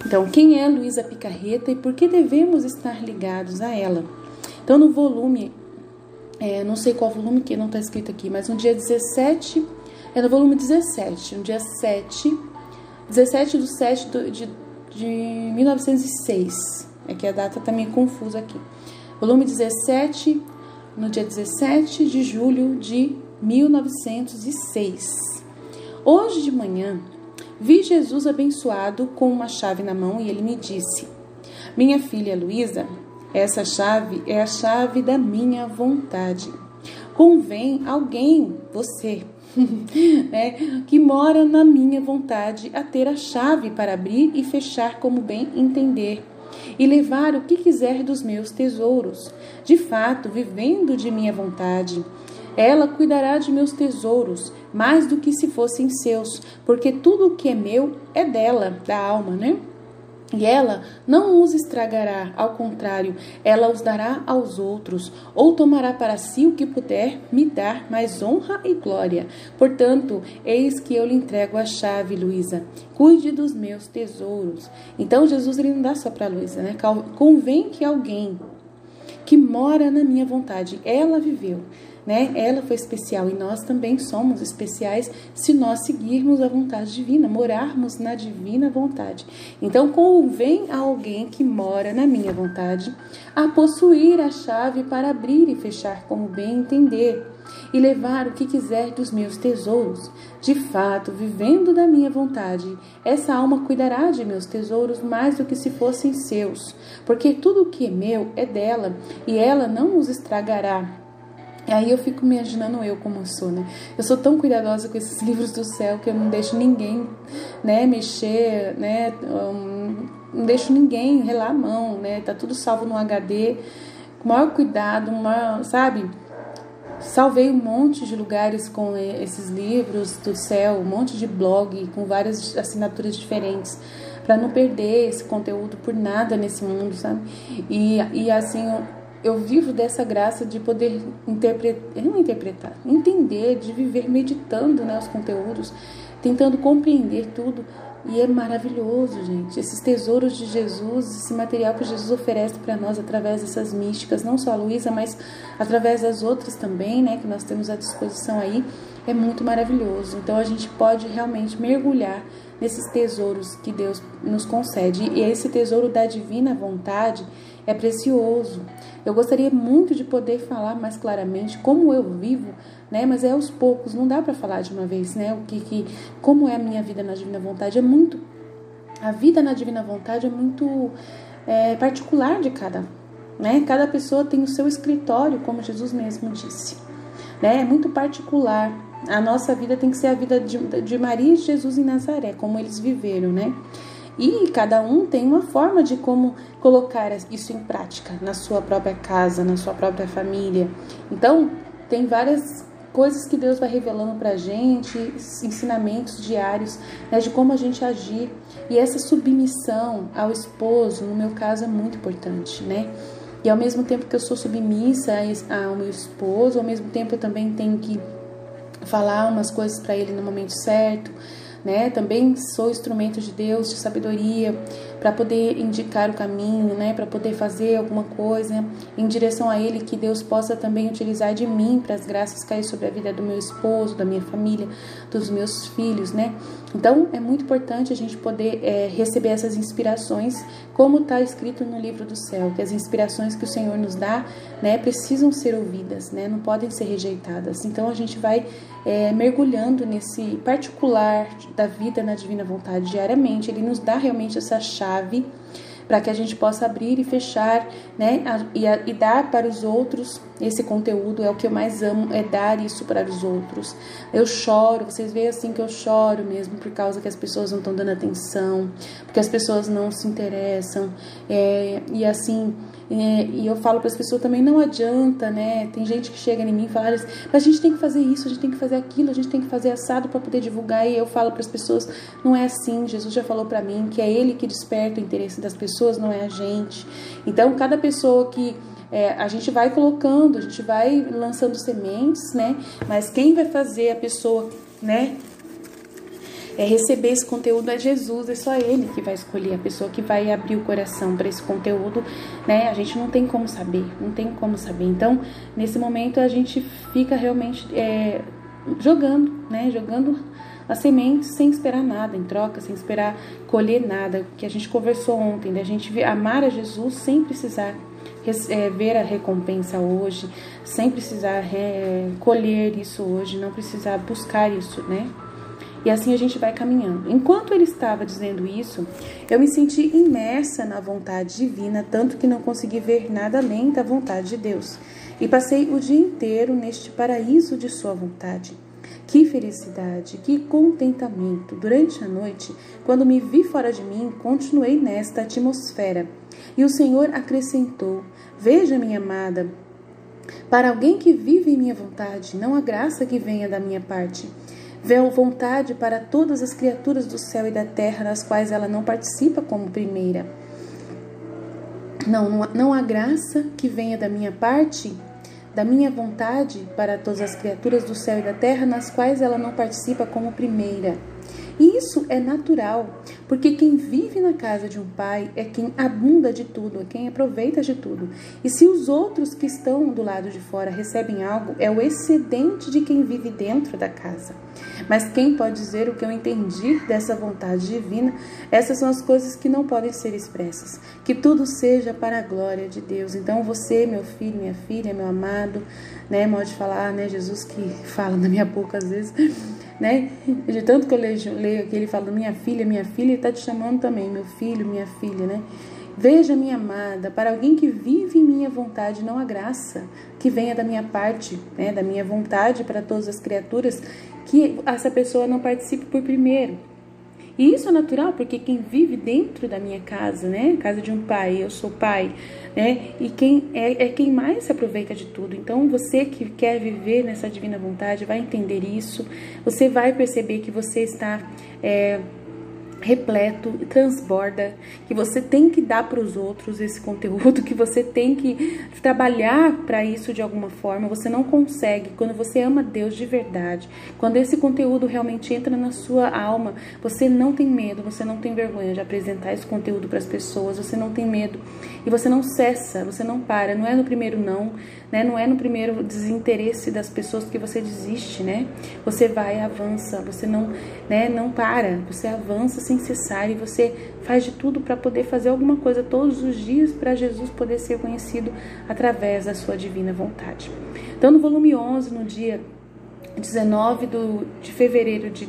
Então, quem é Luísa Picarreta e por que devemos estar ligados a ela? Então, no volume, não sei qual volume que não está escrito aqui, mas no dia 17, no volume 17, no dia 17 de 7 de 1906, é que a data está meio confusa aqui. Volume 17, no dia 17 de julho de 1906. Hoje de manhã, vi Jesus abençoado com uma chave na mão e ele me disse: minha filha Luísa, essa chave é a chave da minha vontade. Convém alguém, você, que mora na minha vontade, a ter a chave para abrir e fechar como bem entender e levar o que quiser dos meus tesouros. De fato, vivendo de minha vontade, ela cuidará de meus tesouros, mais do que se fossem seus, porque tudo o que é meu é dela, da alma, né? E ela não os estragará, ao contrário, ela os dará aos outros, ou tomará para si o que puder me dar mais honra e glória. Portanto, eis que eu lhe entrego a chave, Luísa. Cuide dos meus tesouros. Então, Jesus ele não dá só para Luísa, né? Convém que alguém que mora na minha vontade, ela viveu, né? Ela foi especial e nós também somos especiais se nós seguirmos a vontade divina, morarmos na divina vontade. Então, convém a alguém que mora na minha vontade a possuir a chave para abrir e fechar como bem entender e levar o que quiser dos meus tesouros. De fato, vivendo da minha vontade, essa alma cuidará de meus tesouros mais do que se fossem seus, porque tudo o que é meu é dela e ela não os estragará. E aí eu fico me imaginando eu como eu sou, né? Eu sou tão cuidadosa com esses livros do céu que eu não deixo ninguém, né, mexer, né? Não deixo ninguém relar a mão, né? Tá tudo salvo no HD, com o maior cuidado, sabe? Salvei um monte de lugares com esses livros do céu, um monte de blog com várias assinaturas diferentes, para não perder esse conteúdo por nada nesse mundo, sabe? E assim, eu vivo dessa graça de poder entender, de viver meditando, né, os conteúdos, tentando compreender tudo. E é maravilhoso, gente, esses tesouros de Jesus, esse material que Jesus oferece para nós através dessas místicas, não só a Luísa, mas através das outras também, né, que nós temos à disposição aí, é muito maravilhoso. Então a gente pode realmente mergulhar nesses tesouros que Deus nos concede, e esse tesouro da divina vontade é precioso. Eu gostaria muito de poder falar mais claramente como eu vivo, né? Mas é aos poucos, não dá para falar de uma vez, né? Como é a minha vida na divina vontade a vida na divina vontade é muito particular de né? Cada pessoa tem o seu escritório, como Jesus mesmo disse, né? É muito particular. A nossa vida tem que ser a vida de Maria e Jesus em Nazaré, como eles viveram, né? E cada um tem uma forma de como colocar isso em prática na sua própria casa, na sua própria família. Então, tem várias coisas que Deus vai revelando pra gente, ensinamentos diários, né, de como a gente agir. E essa submissão ao esposo, no meu caso, é muito importante, né? E ao mesmo tempo que eu sou submissa ao meu esposo, ao mesmo tempo eu também tenho que falar umas coisas para ele no momento certo, né? Também sou instrumento de Deus, de sabedoria, para poder indicar o caminho, né? Para poder fazer alguma coisa em direção a Ele, que Deus possa também utilizar de mim para as graças cair sobre a vida do meu esposo, da minha família, dos meus filhos, né? Então é muito importante a gente poder receber essas inspirações, como está escrito no livro do céu, que as inspirações que o Senhor nos dá, né, precisam ser ouvidas, né? Não podem ser rejeitadas. Então a gente vai mergulhando nesse particular da vida na divina vontade diariamente. Ele nos dá realmente essa chave para que a gente possa abrir e fechar, né, e dar para os outros. Esse conteúdo é o que eu mais amo, é dar isso para os outros. Eu choro, vocês veem assim que eu choro mesmo, por causa que as pessoas não estão dando atenção, porque as pessoas não se interessam, e assim, e eu falo para as pessoas também, não adianta, né, tem gente que chega em mim e fala, mas a gente tem que fazer isso, a gente tem que fazer aquilo, a gente tem que fazer assado para poder divulgar, e eu falo para as pessoas, não é assim, Jesus já falou para mim que é Ele que desperta o interesse das pessoas, não é a gente. Então, cada pessoa que a gente vai colocando, a gente vai lançando sementes, né? Mas quem vai fazer a pessoa, né, receber esse conteúdo é Jesus, é só Ele que vai escolher a pessoa que vai abrir o coração para esse conteúdo, né? A gente não tem como saber, não tem como saber. Então, nesse momento, a gente fica realmente jogando, né? Jogando as sementes sem esperar nada em troca, sem esperar colher nada, que a gente conversou ontem, da gente amar a Jesus sem precisar ver a recompensa hoje, sem precisar colher isso hoje, não precisar buscar isso, né? E assim a gente vai caminhando. Enquanto ele estava dizendo isso, eu me senti imersa na vontade divina, tanto que não consegui ver nada além da vontade de Deus. E passei o dia inteiro neste paraíso de sua vontade. Que felicidade, que contentamento! Durante a noite, quando me vi fora de mim, continuei nesta atmosfera. E o Senhor acrescentou: veja, minha amada, para alguém que vive em minha vontade, não há graça que venha da minha parte. Vê vontade para todas as criaturas do céu e da terra, nas quais ela não participa como primeira. Não há graça que venha da minha parte, da minha vontade para todas as criaturas do céu e da terra, nas quais ela não participa como primeira. E isso é natural, porque quem vive na casa de um pai é quem abunda de tudo, é quem aproveita de tudo. E se os outros que estão do lado de fora recebem algo, é o excedente de quem vive dentro da casa. Mas quem pode dizer o que eu entendi dessa vontade divina? Essas são as coisas que não podem ser expressas. Que tudo seja para a glória de Deus. Então você, meu filho, minha filha, meu amado, né, modo de falar, né, Jesus que fala na minha boca às vezes, né, de tanto que eu leio aqui, ele fala minha filha, ele está te chamando também, meu filho, minha filha, né? Veja, minha amada, para alguém que vive em minha vontade, não há graça que venha da minha parte, né, da minha vontade para todas as criaturas, que essa pessoa não participe por primeiro. E isso é natural, porque quem vive dentro da minha casa, né, casa de um pai, eu sou pai, né, e quem quem mais se aproveita de tudo. Então, você que quer viver nessa divina vontade, vai entender isso, você vai perceber que você está repleto, transborda, que você tem que dar para os outros esse conteúdo, que você tem que trabalhar para isso de alguma forma. Você não consegue, quando você ama Deus de verdade, quando esse conteúdo realmente entra na sua alma, você não tem medo, você não tem vergonha de apresentar esse conteúdo para as pessoas, você não tem medo e você não cessa, você não para, não é no primeiro não, né? Não é no primeiro desinteresse das pessoas que você desiste, né? Você vai, avança, você não, né, não para, você avança sem cessar e você faz de tudo para poder fazer alguma coisa todos os dias para Jesus poder ser conhecido através da sua divina vontade. Então, no volume 11, no dia 19 de fevereiro de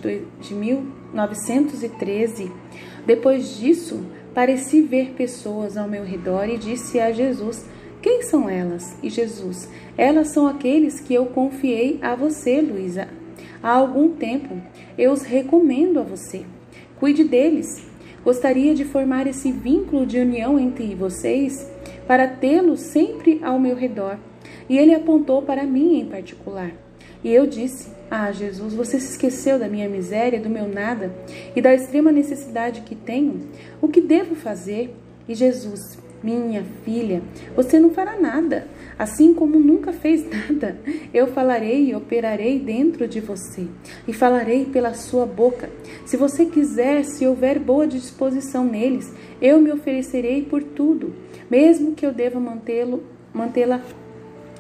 1913, depois disso, pareci ver pessoas ao meu redor e disse a Jesus: quem são elas? E Jesus: elas são aqueles que eu confiei a você, Luísa. Há algum tempo eu os recomendo a você. Cuide deles. Gostaria de formar esse vínculo de união entre vocês para tê-los sempre ao meu redor. E ele apontou para mim em particular. E eu disse: ah, Jesus, você se esqueceu da minha miséria, do meu nada e da extrema necessidade que tenho? O que devo fazer? E Jesus: minha filha, você não fará nada, assim como nunca fez nada. Eu falarei e operarei dentro de você, e falarei pela sua boca. Se você quiser, se houver boa disposição neles, eu me oferecerei por tudo, mesmo que eu deva mantê-la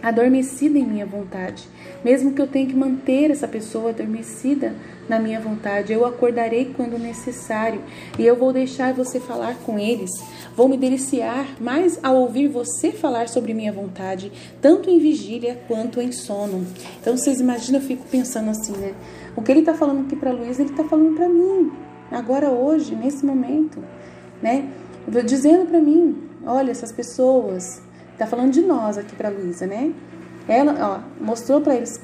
adormecida em minha vontade, mesmo que eu tenha que manter essa pessoa adormecida na minha vontade, eu acordarei quando necessário e eu vou deixar você falar com eles. Vou me deliciar mais ao ouvir você falar sobre minha vontade, tanto em vigília quanto em sono. Então vocês imaginam, eu fico pensando assim, né? O que ele está falando aqui para Luísa, ele está falando para mim, agora, hoje, nesse momento, né? Dizendo para mim: olha, essas pessoas, tá falando de nós aqui para Luísa, né? Ela, ó, mostrou para eles,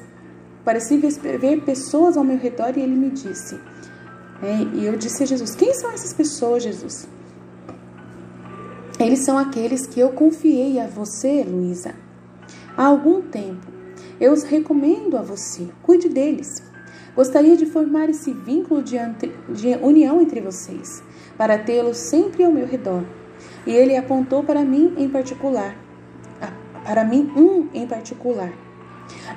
parecia ver pessoas ao meu redor e ele me disse, e eu disse a Jesus: quem são essas pessoas, Jesus? Eles são aqueles que eu confiei a você, Luísa. Há algum tempo, eu os recomendo a você, cuide deles. Gostaria de formar esse vínculo de união entre vocês, para tê-los sempre ao meu redor. E ele apontou para mim em particular.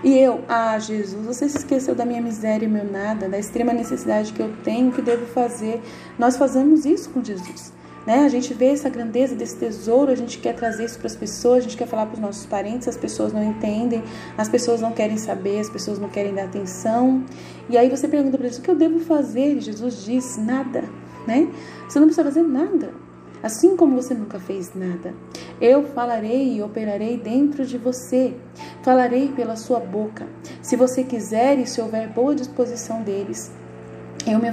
E eu, Jesus, você se esqueceu da minha miséria e meu nada, da extrema necessidade que eu tenho, o que devo fazer? Nós fazemos isso com Jesus, né? A gente vê essa grandeza desse tesouro, a gente quer trazer isso para as pessoas, a gente quer falar para os nossos parentes, as pessoas não entendem, as pessoas não querem saber, as pessoas não querem dar atenção. E aí você pergunta para Jesus, o que eu devo fazer? E Jesus diz, nada, né? Você não precisa fazer nada. Assim como você nunca fez nada, eu falarei e operarei dentro de você, falarei pela sua boca. Se você quiser e se houver boa disposição deles, eu me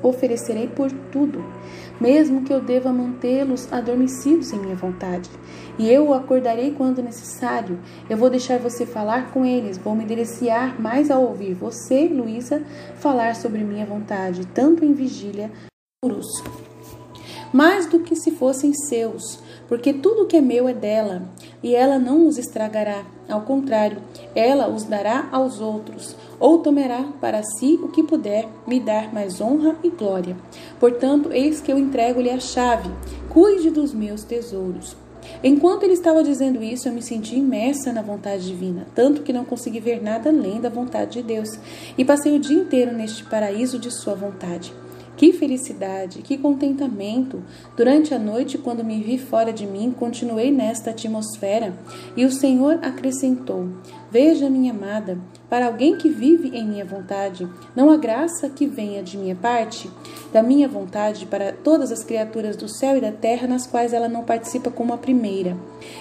oferecerei por tudo, mesmo que eu deva mantê-los adormecidos em minha vontade. E eu o acordarei quando necessário. Eu vou deixar você falar com eles, vou me deliciar mais ao ouvir você, Luísa, falar sobre minha vontade, tanto em vigília como mais do que se fossem seus, porque tudo que é meu é dela, e ela não os estragará. Ao contrário, ela os dará aos outros, ou tomará para si o que puder me dar mais honra e glória. Portanto, eis que eu entrego-lhe a chave. Cuide dos meus tesouros. Enquanto ele estava dizendo isso, eu me senti imersa na vontade divina, tanto que não consegui ver nada além da vontade de Deus, e passei o dia inteiro neste paraíso de sua vontade. Que felicidade, que contentamento! Durante a noite, quando me vi fora de mim, continuei nesta atmosfera, e o Senhor acrescentou: Veja, minha amada, para alguém que vive em minha vontade, não há graça que venha de minha parte, da minha vontade para todas as criaturas do céu e da terra, nas quais ela não participa como a primeira.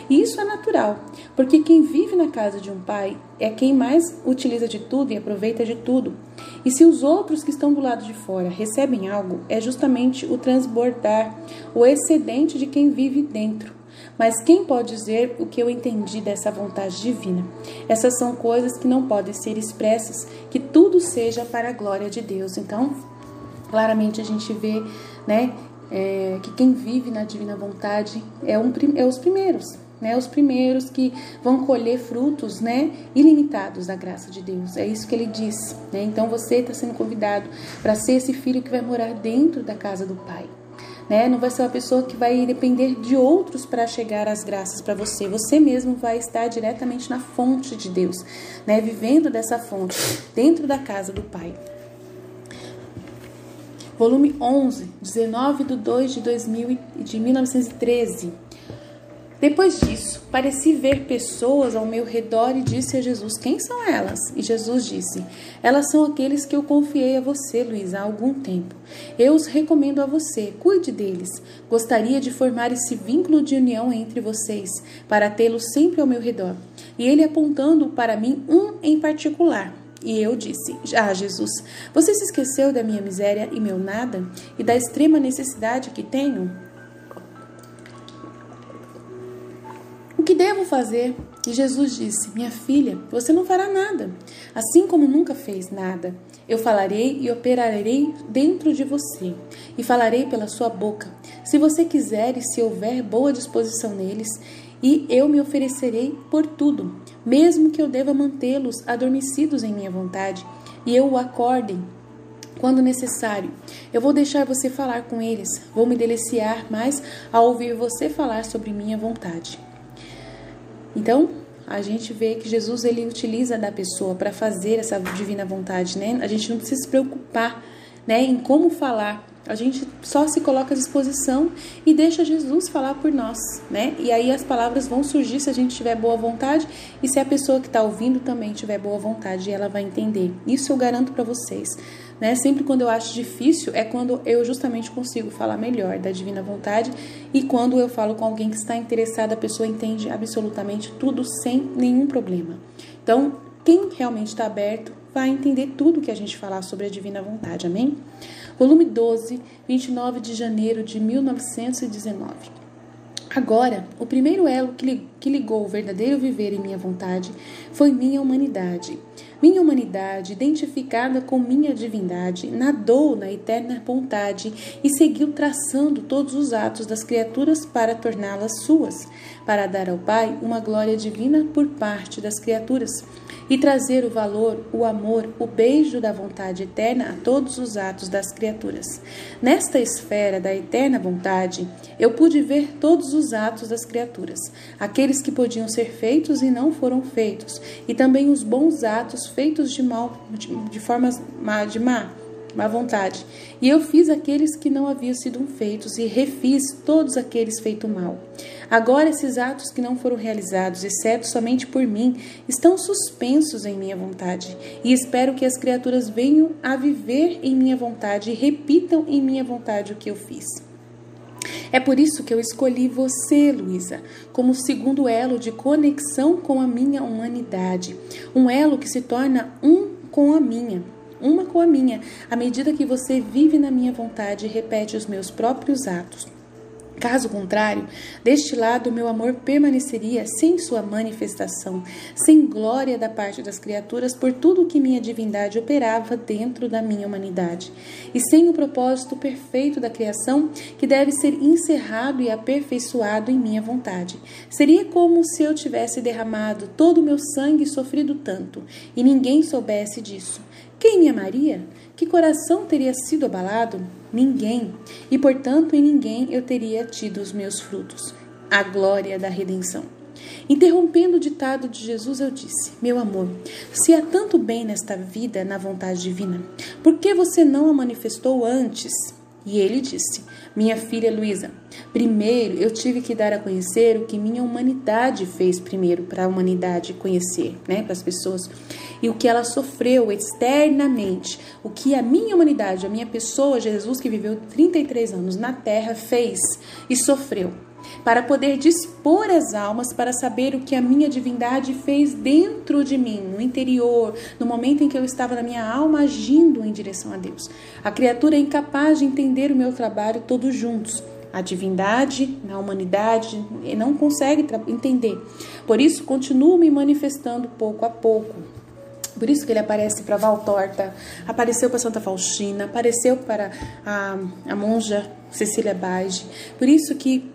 E isso é natural, porque quem vive na casa de um pai é quem mais utiliza de tudo e aproveita de tudo. E se os outros que estão do lado de fora recebem algo, é justamente o transbordar, o excedente de quem vive dentro. Mas quem pode dizer o que eu entendi dessa vontade divina? Essas são coisas que não podem ser expressas, que tudo seja para a glória de Deus. Então, claramente a gente vê, né, que quem vive na divina vontade é os primeiros. Né, os primeiros que vão colher frutos, né, ilimitados da graça de Deus. É isso que ele diz. Né? Então você está sendo convidado para ser esse filho que vai morar dentro da casa do Pai. Né? Não vai ser uma pessoa que vai depender de outros para chegar às graças para você. Você mesmo vai estar diretamente na fonte de Deus, né? Vivendo dessa fonte, dentro da casa do Pai. Volume 11, 19/2/1913. Depois disso, pareci ver pessoas ao meu redor e disse a Jesus, quem são elas? E Jesus disse, elas são aqueles que eu confiei a você, Luísa, há algum tempo. Eu os recomendo a você, cuide deles. Gostaria de formar esse vínculo de união entre vocês, para tê-los sempre ao meu redor. E ele apontando para mim um em particular. E eu disse, Jesus, você se esqueceu da minha miséria e meu nada? E da extrema necessidade que tenho? O que devo fazer? E Jesus disse, minha filha, você não fará nada, assim como nunca fez nada. Eu falarei e operarei dentro de você, e falarei pela sua boca. Se você quiser e se houver boa disposição neles, e eu me oferecerei por tudo, mesmo que eu deva mantê-los adormecidos em minha vontade, e eu o acordem quando necessário. Eu vou deixar você falar com eles, vou me deliciar mais ao ouvir você falar sobre minha vontade. Então, a gente vê que Jesus ele utiliza da pessoa para fazer essa divina vontade, né? A gente não precisa se preocupar, né, em como falar. A gente só se coloca à disposição e deixa Jesus falar por nós, né? E aí as palavras vão surgir se a gente tiver boa vontade e se a pessoa que está ouvindo também tiver boa vontade, ela vai entender. Isso eu garanto para vocês, né? Sempre quando eu acho difícil é quando eu justamente consigo falar melhor da divina vontade e quando eu falo com alguém que está interessado, a pessoa entende absolutamente tudo sem nenhum problema. Então, quem realmente está aberto vai entender tudo que a gente falar sobre a divina vontade, amém? Volume 12, 29 de janeiro de 1919. Agora, o primeiro elo que ligou o verdadeiro viver em minha vontade foi minha humanidade. Minha humanidade, identificada com minha divindade, nadou na eterna vontade e seguiu traçando todos os atos das criaturas para torná-las suas, para dar ao Pai uma glória divina por parte das criaturas e trazer o valor, o amor, o beijo da vontade eterna a todos os atos das criaturas. Nesta esfera da eterna vontade, eu pude ver todos os atos das criaturas, aqueles que podiam ser feitos e não foram feitos, e também os bons atos feitos de má vontade. E eu fiz aqueles que não haviam sido feitos e refiz todos aqueles feitos mal. Agora esses atos que não foram realizados, exceto somente por mim, estão suspensos em minha vontade. E espero que as criaturas venham a viver em minha vontade e repitam em minha vontade o que eu fiz. É por isso que eu escolhi você, Luísa, como segundo elo de conexão com a minha humanidade. Um elo que se torna uma com a minha, à medida que você vive na minha vontade e repete os meus próprios atos. Caso contrário, deste lado, meu amor permaneceria sem sua manifestação, sem glória da parte das criaturas por tudo que minha divindade operava dentro da minha humanidade, e sem o propósito perfeito da criação que deve ser encerrado e aperfeiçoado em minha vontade. Seria como se eu tivesse derramado todo o meu sangue e sofrido tanto, e ninguém soubesse disso. Quem me amaria? Que coração teria sido abalado? Ninguém. E, portanto, em ninguém eu teria tido os meus frutos. A glória da redenção. Interrompendo o ditado de Jesus, eu disse: meu amor, se há tanto bem nesta vida, na vontade divina, por que você não a manifestou antes? E ele disse: minha filha Luísa, primeiro eu tive que dar a conhecer o que minha humanidade fez primeiro para a humanidade conhecer, para as pessoas, e o que ela sofreu externamente, o que a minha humanidade, a minha pessoa, Jesus, que viveu 33 anos na Terra, fez e sofreu, para poder dispor as almas para saber o que a minha divindade fez dentro de mim, no interior, no momento em que eu estava na minha alma agindo em direção a Deus. A criatura é incapaz de entender o meu trabalho todos juntos. A divindade, na humanidade, não consegue entender. Por isso, continuo me manifestando pouco a pouco. Por isso que ele aparece para Valtorta, apareceu para Santa Faustina, apareceu para a monja Cecília Bage. Por isso que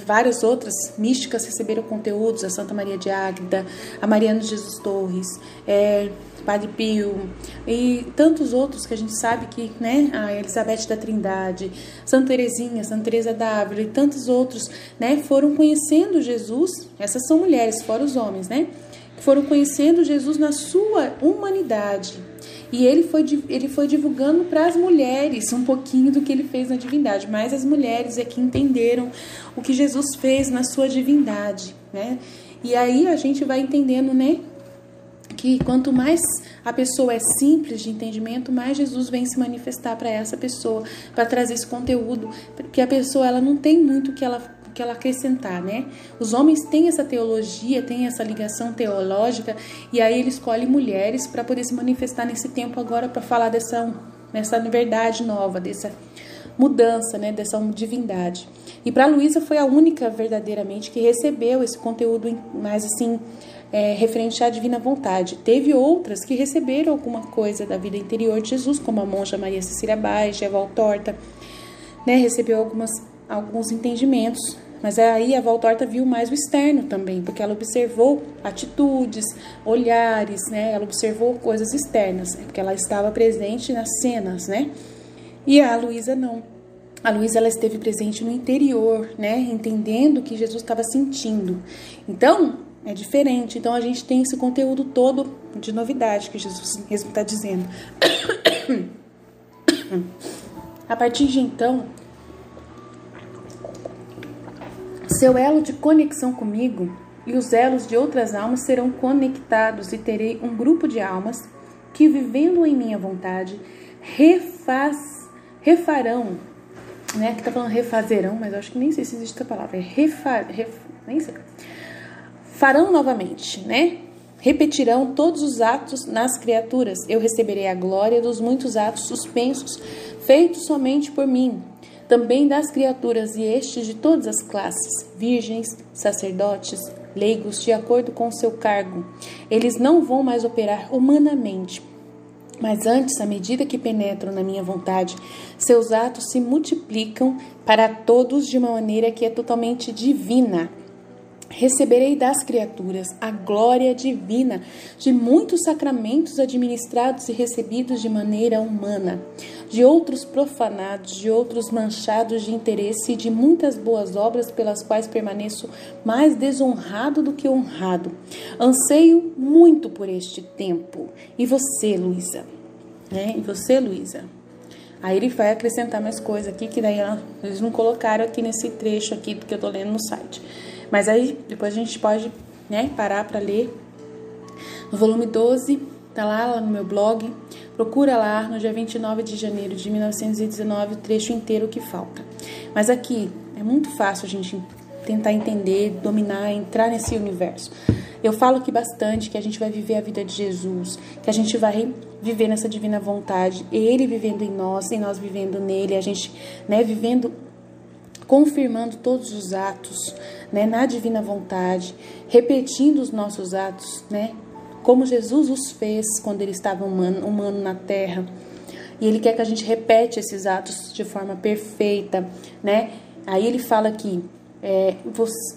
várias outras místicas receberam conteúdos, a Santa Maria de Águeda, a Mariana de Jesus Torres, Padre Pio e tantos outros que a gente sabe que, a Elizabeth da Trindade, Santa Teresinha, Santa Teresa d'Ávila e tantos outros, foram conhecendo Jesus. Essas são mulheres, fora os homens, que foram conhecendo Jesus na sua humanidade. E ele foi divulgando para as mulheres um pouquinho do que ele fez na divindade. Mas as mulheres é que entenderam o que Jesus fez na sua divindade, E aí a gente vai entendendo, que quanto mais a pessoa é simples de entendimento, mais Jesus vem se manifestar para essa pessoa, para trazer esse conteúdo, porque a pessoa ela não tem muito o que ela acrescentar, Os homens têm essa teologia, têm essa ligação teológica, e aí ele escolhe mulheres para poder se manifestar nesse tempo agora, para falar dessa verdade nova, dessa mudança, dessa divindade. E para Luísa foi a única verdadeiramente que recebeu esse conteúdo mais assim, referente à divina vontade. Teve outras que receberam alguma coisa da vida interior de Jesus, como a monja Maria Cecília Bage, a Valtorta, recebeu alguns entendimentos. Mas aí a Valtorta viu mais o externo também, porque ela observou atitudes, olhares, ela observou coisas externas, porque ela estava presente nas cenas, E a Luísa não. A Luísa ela esteve presente no interior, entendendo o que Jesus estava sentindo. Então, é diferente. Então, a gente tem esse conteúdo todo de novidade que Jesus mesmo está dizendo. A partir de então, seu elo de conexão comigo e os elos de outras almas serão conectados e terei um grupo de almas que, vivendo em minha vontade, refarão, que tá falando refazerão, mas eu acho que nem sei se existe essa palavra, nem sei. Farão novamente, Repetirão todos os atos nas criaturas. Eu receberei a glória dos muitos atos suspensos, feitos somente por mim. Também das criaturas, e estes de todas as classes, virgens, sacerdotes, leigos de acordo com o seu cargo. Eles não vão mais operar humanamente, mas antes, à medida que penetram na minha vontade, seus atos se multiplicam para todos de uma maneira que é totalmente divina. Receberei das criaturas a glória divina de muitos sacramentos administrados e recebidos de maneira humana, de outros profanados, de outros manchados de interesse e de muitas boas obras pelas quais permaneço mais desonrado do que honrado. Anseio muito por este tempo. E você, Luísa? E você, Luísa? Aí ele vai acrescentar mais coisa aqui, que daí eles não colocaram aqui nesse trecho aqui que eu tô lendo no site. Mas aí, depois a gente pode, parar para ler. No volume 12, tá lá no meu blog. Procura lá, no dia 29 de janeiro de 1919, o trecho inteiro que falta. Mas aqui, é muito fácil a gente tentar entender, dominar, entrar nesse universo. Eu falo aqui bastante que a gente vai viver a vida de Jesus, que a gente vai viver nessa divina vontade, Ele vivendo em nós, e nós vivendo nele, a gente, vivendo, confirmando todos os atos, na divina vontade, repetindo os nossos atos, como Jesus os fez quando Ele estava humano na terra. E Ele quer que a gente repete esses atos de forma perfeita, Aí Ele fala aqui,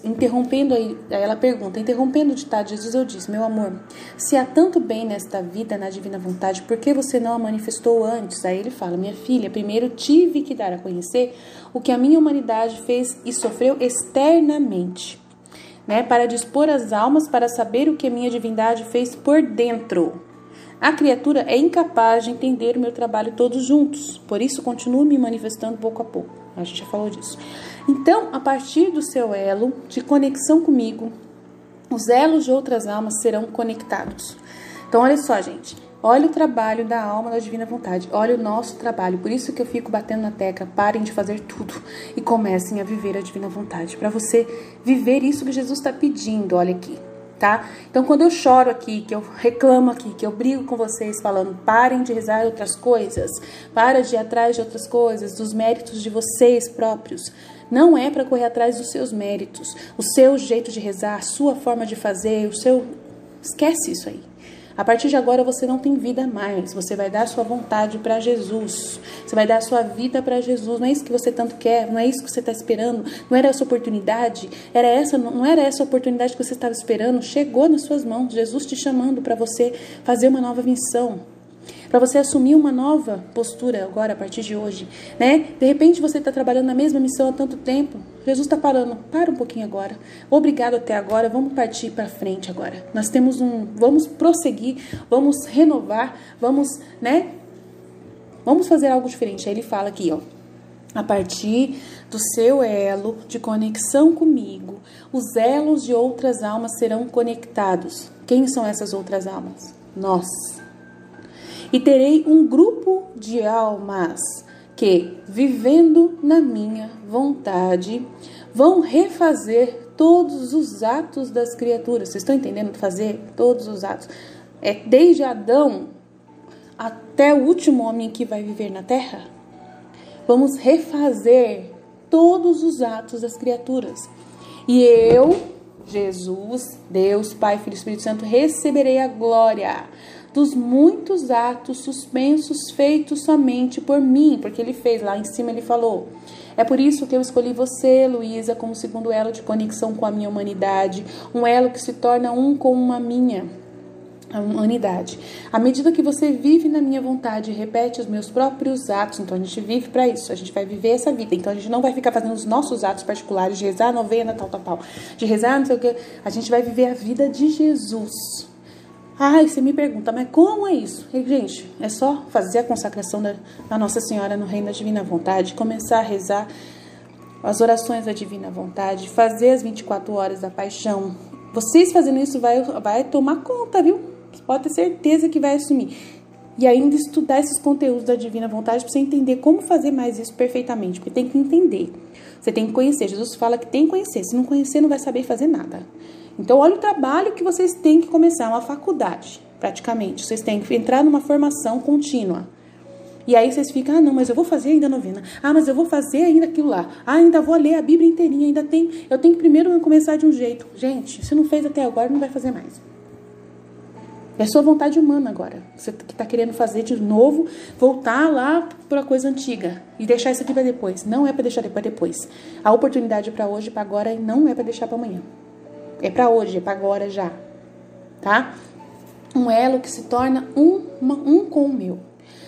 interrompendo, aí ela pergunta, interrompendo o ditado de Jesus, eu disse, meu amor, se há tanto bem nesta vida, na divina vontade, por que você não a manifestou antes? Aí ele fala, minha filha, primeiro tive que dar a conhecer o que a minha humanidade fez e sofreu externamente, para dispor as almas para saber o que a minha divindade fez por dentro. A criatura é incapaz de entender o meu trabalho todos juntos, por isso continuo me manifestando pouco a pouco. A gente já falou disso. Então, a partir do seu elo de conexão comigo, os elos de outras almas serão conectados. Então, olha só, gente. Olha o trabalho da alma da divina vontade. Olha o nosso trabalho. Por isso que eu fico batendo na tecla. Parem de fazer tudo e comecem a viver a divina vontade. Para você viver isso que Jesus está pedindo. Olha aqui. Tá? Então, quando eu choro aqui, que eu reclamo aqui, que eu brigo com vocês falando, parem de rezar outras coisas, para de ir atrás de outras coisas, dos méritos de vocês próprios. Não é para correr atrás dos seus méritos, o seu jeito de rezar, a sua forma de fazer, esquece isso aí. A partir de agora você não tem vida mais, você vai dar a sua vontade para Jesus, você vai dar a sua vida para Jesus, não é isso que você tanto quer, não é isso que você está esperando, não era essa oportunidade, não era essa oportunidade que você estava esperando, chegou nas suas mãos, Jesus te chamando para você fazer uma nova missão, para você assumir uma nova postura agora, a partir de hoje, De repente você está trabalhando na mesma missão há tanto tempo, Jesus está parando, para um pouquinho agora, obrigado até agora, vamos partir para frente agora, nós temos vamos prosseguir, vamos renovar, vamos fazer algo diferente. Aí ele fala aqui, a partir do seu elo de conexão comigo, os elos de outras almas serão conectados. Quem são essas outras almas? Nós. E terei um grupo de almas que, vivendo na minha vontade, vão refazer todos os atos das criaturas. Vocês estão entendendo? Fazer todos os atos. Desde Adão até o último homem que vai viver na terra. Vamos refazer todos os atos das criaturas. E eu, Jesus, Deus, Pai, Filho e Espírito Santo, receberei a glória dos muitos atos suspensos feitos somente por mim, porque ele fez, lá em cima ele falou, é por isso que eu escolhi você, Luísa, como segundo elo de conexão com a minha humanidade, um elo que se torna um com a humanidade. À medida que você vive na minha vontade e repete os meus próprios atos, então a gente vive para isso, a gente vai viver essa vida, então a gente não vai ficar fazendo os nossos atos particulares, de rezar a novena, tal, de rezar não sei o que, a gente vai viver a vida de Jesus. Ai, você me pergunta, mas como é isso? E, gente, é só fazer a consagração da Nossa Senhora no Reino da Divina Vontade, começar a rezar as orações da Divina Vontade, fazer as 24 horas da Paixão. Vocês fazendo isso vai tomar conta, viu? Pode ter certeza que vai assumir. E ainda estudar esses conteúdos da Divina Vontade para você entender como fazer mais isso perfeitamente, porque tem que entender. Você tem que conhecer. Jesus fala que tem que conhecer. Se não conhecer, não vai saber fazer nada. Então, olha o trabalho que vocês têm que começar, uma faculdade, praticamente. Vocês têm que entrar numa formação contínua. E aí vocês ficam, não, mas eu vou fazer ainda a novena. Mas eu vou fazer ainda aquilo lá. Ainda vou ler a Bíblia inteirinha, eu tenho que primeiro começar de um jeito. Gente, se não fez até agora, não vai fazer mais. É sua vontade humana agora. Você que está querendo fazer de novo, voltar lá para a coisa antiga e deixar isso aqui para depois. Não é para deixar para depois. A oportunidade é para hoje, para agora, e não é para deixar para amanhã. É para hoje, é para agora já. Tá? Um elo que se torna um com o meu.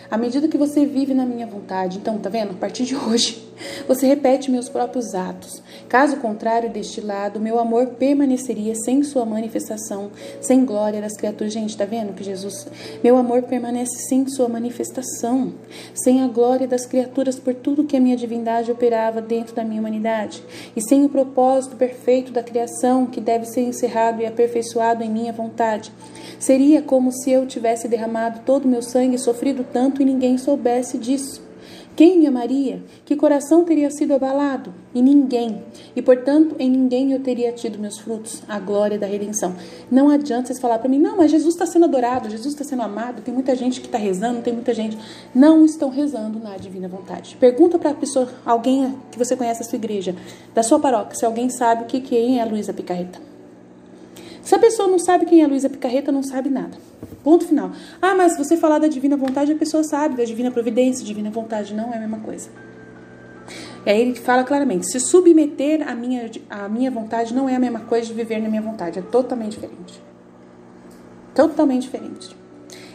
À medida que você vive na minha vontade, então, tá vendo? A partir de hoje, você repete meus próprios atos. Caso contrário, deste lado, meu amor permaneceria sem sua manifestação, sem glória das criaturas. Gente, tá vendo que Jesus... Meu amor permanece sem sua manifestação, sem a glória das criaturas por tudo que a minha divindade operava dentro da minha humanidade, e sem o propósito perfeito da criação que deve ser encerrado e aperfeiçoado em minha vontade. Seria como se eu tivesse derramado todo o meu sangue e sofrido tanto e ninguém soubesse disso. Quem me amaria? Que coração teria sido abalado? Em ninguém. E, portanto, em ninguém eu teria tido meus frutos, a glória da redenção. Não adianta vocês falar para mim, não, mas Jesus está sendo adorado, Jesus está sendo amado, tem muita gente que está rezando, tem muita gente... Não estão rezando na divina vontade. Pergunta para a pessoa, alguém que você conhece da sua igreja, da sua paróquia, se alguém sabe o que é a Luísa Picarreta. Se a pessoa não sabe quem é a Luísa Picarreta, não sabe nada. Ponto final. Mas se você falar da divina vontade, a pessoa sabe, da divina providência, divina vontade, não é a mesma coisa. E aí ele fala claramente, se submeter à minha vontade não é a mesma coisa de viver na minha vontade, é totalmente diferente. Totalmente diferente.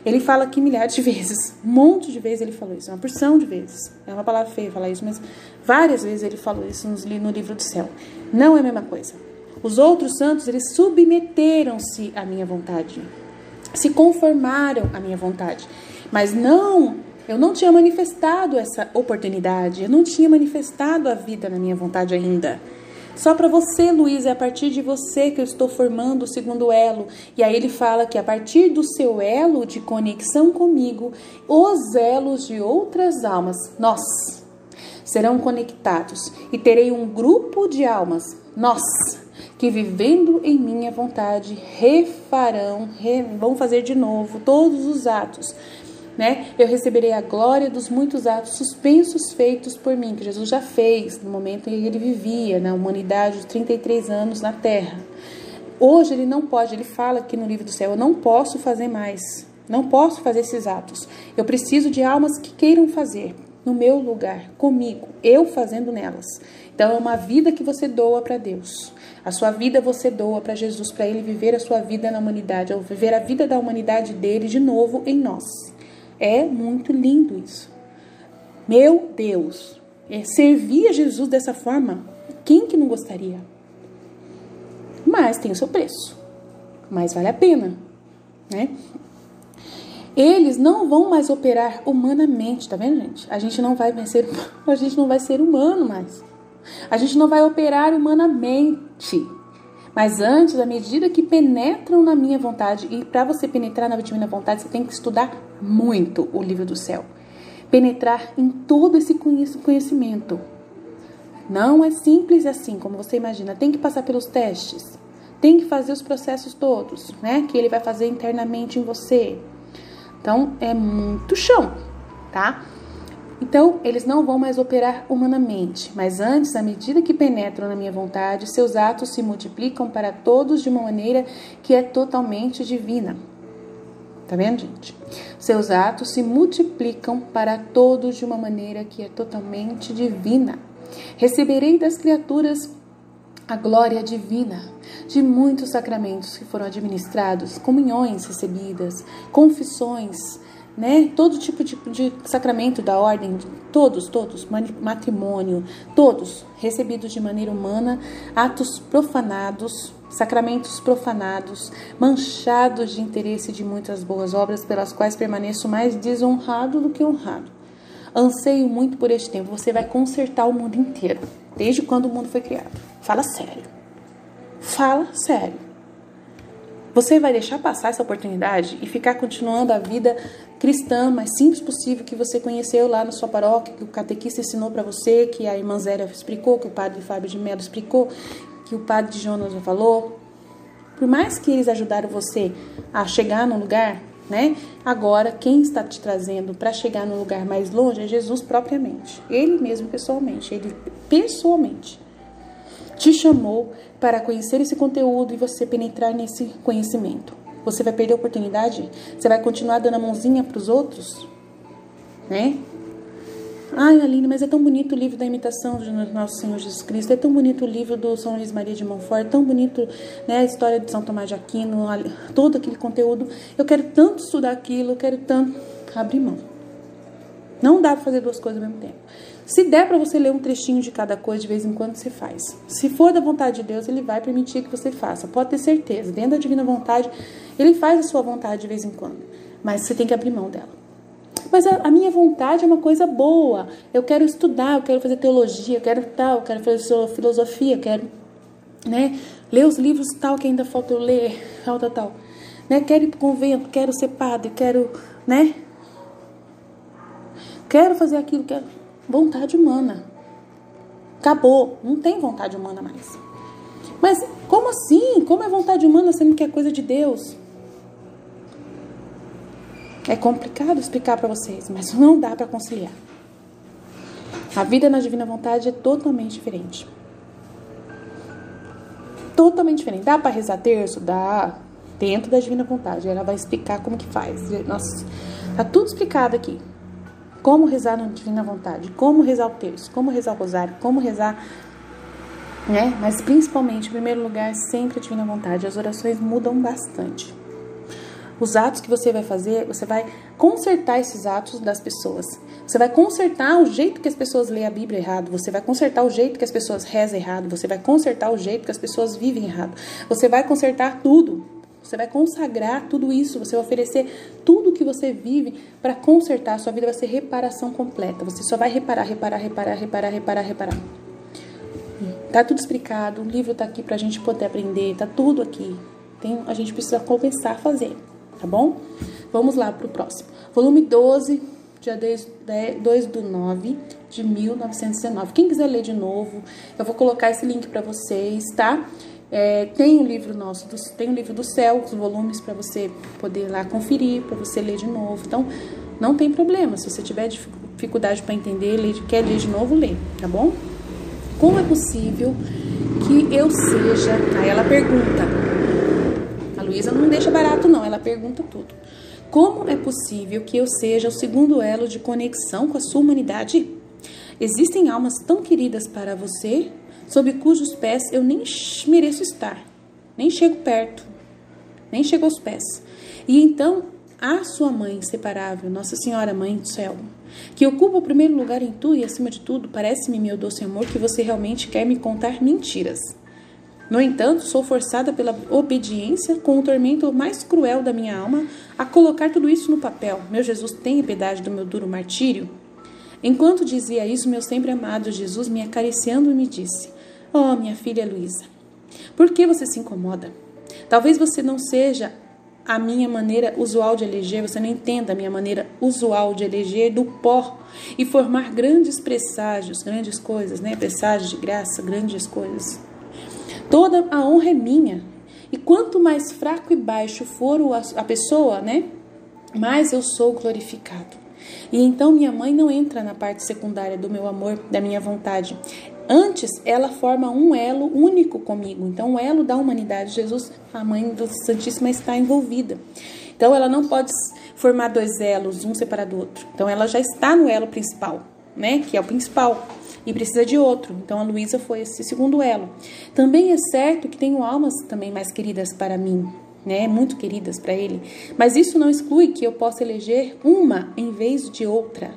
Ele fala aqui milhares de vezes, um monte de vezes ele falou isso, uma porção de vezes. É uma palavra feia falar isso, mas várias vezes ele falou isso no livro do céu. Não é a mesma coisa. Os outros santos, eles submeteram-se à minha vontade, se conformaram à minha vontade, mas eu não tinha manifestado essa oportunidade, eu não tinha manifestado a vida na minha vontade ainda. Só para você, Luísa, é a partir de você que eu estou formando o segundo elo. E aí ele fala que a partir do seu elo de conexão comigo, os elos de outras almas, nós, serão conectados e terei um grupo de almas, nós, que vivendo em minha vontade vão fazer de novo todos os atos, né? Eu receberei a glória dos muitos atos suspensos feitos por mim, que Jesus já fez no momento em que ele vivia na humanidade de 33 anos na Terra. Hoje ele não pode, ele fala aqui no livro do céu, eu não posso fazer mais, não posso fazer esses atos. Eu preciso de almas que queiram fazer no meu lugar, comigo, eu fazendo nelas. Então é uma vida que você doa para Deus. A sua vida você doa para Jesus, para ele viver a sua vida na humanidade, ou viver a vida da humanidade dele de novo em nós. É muito lindo isso. Meu Deus, servir a Jesus dessa forma, quem que não gostaria? Mas tem o seu preço, mas vale a pena, né? Eles não vão mais operar humanamente, tá vendo, gente? A gente não vai ser humano mais. A gente não vai operar humanamente. Mas antes, à medida que penetram na minha vontade, e para você penetrar na divina vontade, você tem que estudar muito o livro do céu. Penetrar em todo esse conhecimento. Não é simples assim, como você imagina. Tem que passar pelos testes. Tem que fazer os processos todos, né? Que ele vai fazer internamente em você. Então, é muito chão, tá? Então, eles não vão mais operar humanamente, mas antes, à medida que penetram na minha vontade, seus atos se multiplicam para todos de uma maneira que é totalmente divina. Tá vendo, gente? Seus atos se multiplicam para todos de uma maneira que é totalmente divina. Receberei das criaturas a glória divina de muitos sacramentos que foram administrados, comunhões recebidas, confissões, né? Todo tipo de sacramento da ordem, todos, matrimônio, todos recebidos de maneira humana, atos profanados, sacramentos profanados, manchados de interesse de muitas boas obras, pelas quais permaneço mais desonrado do que honrado. Anseio muito por este tempo. Você vai consertar o mundo inteiro, desde quando o mundo foi criado. Fala sério. Fala sério. Você vai deixar passar essa oportunidade e ficar continuando a vida cristã mais simples possível que você conheceu lá na sua paróquia, que o catequista ensinou para você, que a irmã Zélia explicou, que o padre Fábio de Mello explicou, que o padre de Jonas já falou. Por mais que eles ajudaram você a chegar num lugar, né? Agora, quem está te trazendo para chegar no lugar mais longe é Jesus propriamente. Ele mesmo pessoalmente. Ele pessoalmente te chamou para conhecer esse conteúdo e você penetrar nesse conhecimento. Você vai perder a oportunidade? Você vai continuar dando a mãozinha para os outros? Né? Ai, Aline, mas é tão bonito o livro da imitação de Nosso Senhor Jesus Cristo, é tão bonito o livro do São Luís Maria de Montfort, é tão bonito, né, a história de São Tomás de Aquino, todo aquele conteúdo. Eu quero tanto estudar aquilo, eu quero tanto abrir mão. Não dá para fazer duas coisas ao mesmo tempo. Se der para você ler um trechinho de cada coisa, de vez em quando você faz. Se for da vontade de Deus, Ele vai permitir que você faça. Pode ter certeza, dentro da divina vontade, Ele faz a sua vontade de vez em quando. Mas você tem que abrir mão dela. Mas a minha vontade é uma coisa boa. Eu quero estudar, eu quero fazer teologia, eu quero tal, eu quero fazer filosofia, eu quero, né, ler os livros tal que ainda falta eu ler, tal. Né, quero ir para o convento, quero ser padre, quero, né? Quero fazer aquilo, quero. Vontade humana. Acabou. Não tem vontade humana mais. Mas como assim? Como é vontade humana sendo que é coisa de Deus? É complicado explicar para vocês, mas não dá para conciliar. A vida na divina vontade é totalmente diferente. Totalmente diferente. Dá para rezar terço? Dá. Dentro da divina vontade. Ela vai explicar como que faz. Nossa, tá tudo explicado aqui. Como rezar na divina vontade. Como rezar o terço. Como rezar o rosário. Como rezar, né? Mas principalmente, em primeiro lugar, sempre a divina vontade. As orações mudam bastante. Os atos que você vai fazer, você vai consertar esses atos das pessoas. Você vai consertar o jeito que as pessoas leem a Bíblia errado. Você vai consertar o jeito que as pessoas rezam errado. Você vai consertar o jeito que as pessoas vivem errado. Você vai consertar tudo. Você vai consagrar tudo isso. Você vai oferecer tudo que você vive para consertar. A sua vida vai ser reparação completa. Você só vai reparar. Tá tudo explicado. O livro tá aqui pra gente poder aprender. Tá tudo aqui. A gente precisa começar a fazer. Tá bom? Vamos lá pro próximo. Volume 12, dia 2/9 de 1919. Quem quiser ler de novo, eu vou colocar esse link para vocês, tá? Tem o livro nosso, tem o livro do céu, os volumes para você poder lá conferir, para você ler de novo. Então, não tem problema. Se você tiver dificuldade para entender, quer ler de novo, lê, tá bom? Como é possível que eu seja... Aí ela pergunta... Luísa não deixa barato não, ela pergunta tudo. Como é possível que eu seja o segundo elo de conexão com a sua humanidade? Existem almas tão queridas para você, sob cujos pés eu nem mereço estar, nem chego perto, nem chego aos pés. E então, a sua mãe inseparável, Nossa Senhora Mãe do Céu, que ocupa o primeiro lugar em tudo e acima de tudo, parece-me, meu doce amor, que você realmente quer me contar mentiras. No entanto, sou forçada pela obediência, com o tormento mais cruel da minha alma, a colocar tudo isso no papel. Meu Jesus, tenha piedade do meu duro martírio? Enquanto dizia isso, meu sempre amado Jesus, me acariciando, me disse: Oh, minha filha Luísa, por que você se incomoda? Talvez você não seja a minha maneira usual de eleger, você não entenda a minha maneira usual de eleger do pó e formar grandes presságios, grandes coisas, né? Presságios de graça, grandes coisas. Toda a honra é minha. E quanto mais fraco e baixo for a pessoa, né, mais eu sou glorificado. E então minha mãe não entra na parte secundária do meu amor, da minha vontade. Antes, ela forma um elo único comigo. Então, o elo da humanidade, Jesus, a mãe do Santíssima, está envolvida. Então, ela não pode formar dois elos, um separado do outro. Então, ela já está no elo principal, né, que é o principal. E precisa de outro. Então, a Luísa foi esse segundo elo. Também é certo que tenho almas também mais queridas para mim, né? Muito queridas para ele. Mas isso não exclui que eu possa eleger uma em vez de outra,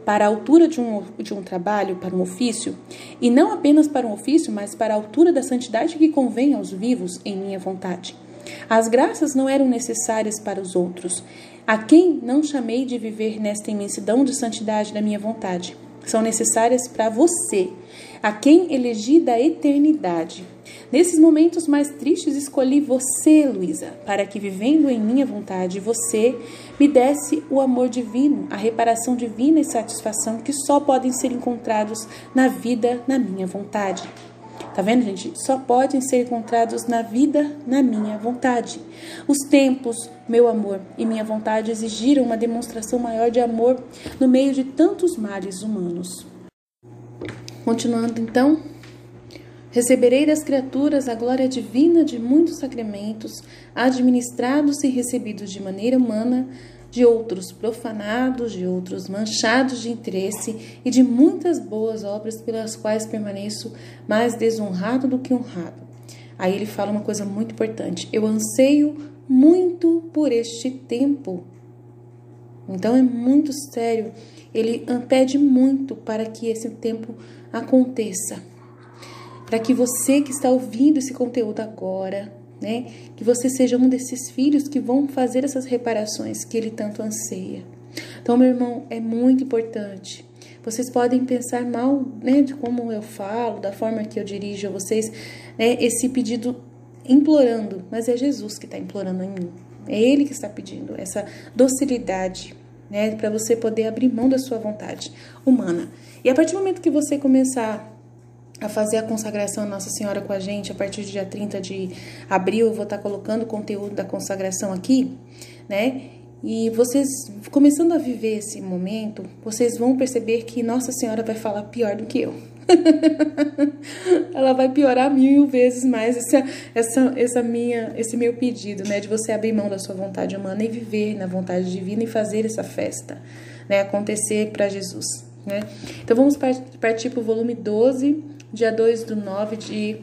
para a altura de um trabalho, para um ofício. E não apenas para um ofício, mas para a altura da santidade que convém aos vivos em minha vontade. As graças não eram necessárias para os outros, a quem não chamei de viver nesta imensidão de santidade da minha vontade. São necessárias para você, a quem elegi da eternidade. Nesses momentos mais tristes, escolhi você, Luísa, para que, vivendo em minha vontade, você me desse o amor divino, a reparação divina e satisfação que só podem ser encontrados na vida, na minha vontade. Tá vendo, gente? Só podem ser encontrados na vida, na minha vontade. Os tempos, meu amor e minha vontade exigiram uma demonstração maior de amor no meio de tantos males humanos. Continuando, então. Receberei das criaturas a glória divina de muitos sacramentos, administrados e recebidos de maneira humana, de outros profanados, de outros manchados de interesse e de muitas boas obras pelas quais permaneço mais desonrado do que honrado. Aí ele fala uma coisa muito importante: eu anseio muito por este tempo. Então é muito sério, ele pede muito para que esse tempo aconteça. Para que você que está ouvindo esse conteúdo agora, né, que você seja um desses filhos que vão fazer essas reparações que ele tanto anseia. Então, meu irmão, é muito importante. Vocês podem pensar mal, né, de como eu falo, da forma que eu dirijo a vocês, né, esse pedido implorando, mas é Jesus que está implorando em mim. É Ele que está pedindo essa docilidade, né, para você poder abrir mão da sua vontade humana. E a partir do momento que você começar a fazer a consagração à Nossa Senhora com a gente, a partir do dia 30 de abril, eu vou estar colocando o conteúdo da consagração aqui, né? E vocês, começando a viver esse momento, vocês vão perceber que Nossa Senhora vai falar pior do que eu. Ela vai piorar 1000 vezes mais esse meu pedido, né? De você abrir mão da sua vontade humana e viver na vontade divina e fazer essa festa, né? Acontecer para Jesus, né? Então vamos partir para o volume 12, dia 2/9 de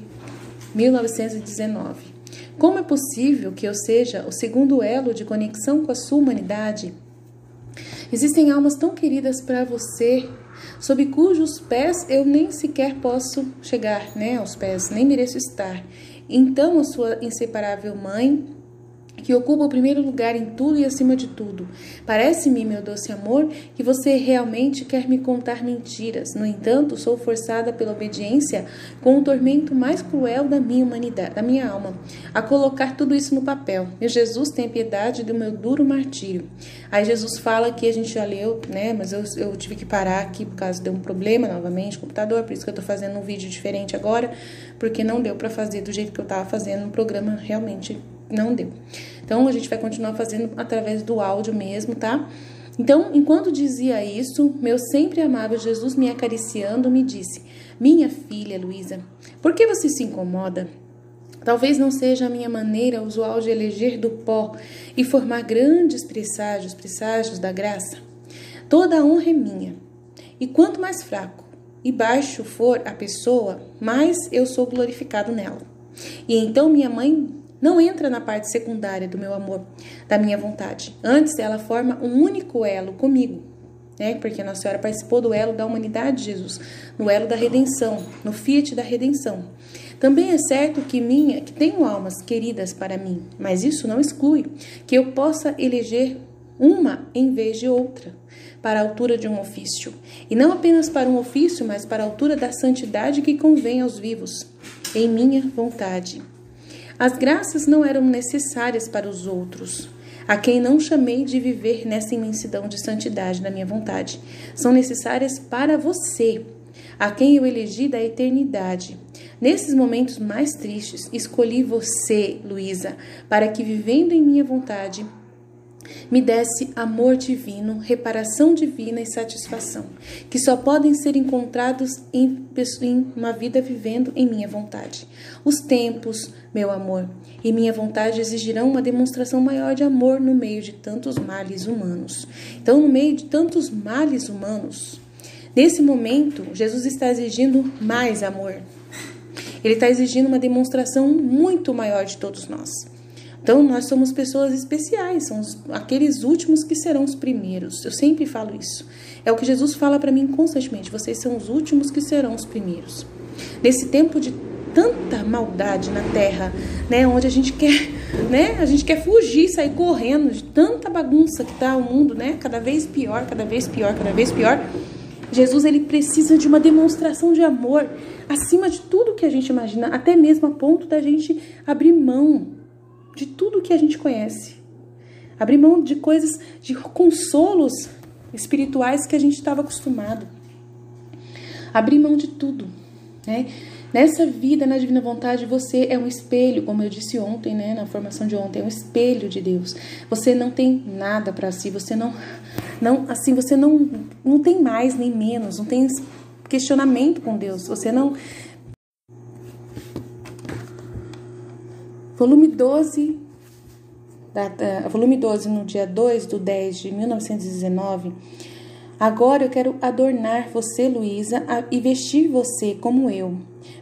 1919. Como é possível que eu seja o segundo elo de conexão com a sua humanidade? Existem almas tão queridas para você, sob cujos pés eu nem sequer posso chegar, né, aos pés, nem mereço estar. Então, a sua inseparável mãe, que ocupa o primeiro lugar em tudo e acima de tudo. Parece-me, meu doce amor, que você realmente quer me contar mentiras. No entanto, sou forçada pela obediência, com o tormento mais cruel da minha humanidade, da minha alma, a colocar tudo isso no papel. Meu Jesus, tem piedade do meu duro martírio. Aí Jesus fala que a gente já leu, né? Mas eu tive que parar aqui por causa de um problema novamente, computador, por isso que eu tô fazendo um vídeo diferente agora, porque não deu para fazer do jeito que eu tava fazendo no programa, realmente não deu. Então, a gente vai continuar fazendo através do áudio mesmo, tá? Então, enquanto dizia isso, meu sempre amável Jesus me acariciando me disse: minha filha Luísa, por que você se incomoda? Talvez não seja a minha maneira usual de eleger do pó e formar grandes presságios da graça. Toda a honra é minha. E quanto mais fraco e baixo for a pessoa, mais eu sou glorificado nela. E então minha mãe não entra na parte secundária do meu amor, da minha vontade. Antes, ela forma um único elo comigo, né? Porque a Nossa Senhora participou do elo da humanidade de Jesus, no elo da redenção, no fiat da redenção. Também é certo que tenho almas queridas para mim, mas isso não exclui que eu possa eleger uma em vez de outra, para a altura de um ofício. E não apenas para um ofício, mas para a altura da santidade que convém aos vivos, em minha vontade. As graças não eram necessárias para os outros, a quem não chamei de viver nessa imensidão de santidade da minha vontade. São necessárias para você, a quem eu elegi da eternidade. Nesses momentos mais tristes, escolhi você, Luísa, para que, vivendo em minha vontade, me desse amor divino, reparação divina e satisfação, que só podem ser encontrados em uma vida vivendo em minha vontade. Os tempos, meu amor, e minha vontade exigirão uma demonstração maior de amor no meio de tantos males humanos. Então, no meio de tantos males humanos, nesse momento, Jesus está exigindo mais amor. Ele está exigindo uma demonstração muito maior de todos nós. Então, nós somos pessoas especiais, somos aqueles últimos que serão os primeiros. Eu sempre falo isso. É o que Jesus fala para mim constantemente. Vocês são os últimos que serão os primeiros. Nesse tempo de tanta maldade na Terra, né, onde a gente quer fugir, sair correndo de tanta bagunça que está o mundo, né, cada vez pior, cada vez pior, cada vez pior. Jesus, ele precisa de uma demonstração de amor acima de tudo que a gente imagina, até mesmo a ponto da gente abrir mão de tudo que a gente conhece. Abrir mão de coisas, de consolos espirituais que a gente estava acostumado. Abrir mão de tudo. né? Nessa vida, na divina vontade, você é um espelho, como eu disse ontem, né, na formação de ontem, é um espelho de Deus. Você não tem nada para si, você não tem mais nem menos, não tem questionamento com Deus, você não... Volume 12, no dia 2/10/1919. Agora eu quero adornar você, Luísa, e vestir você como eu,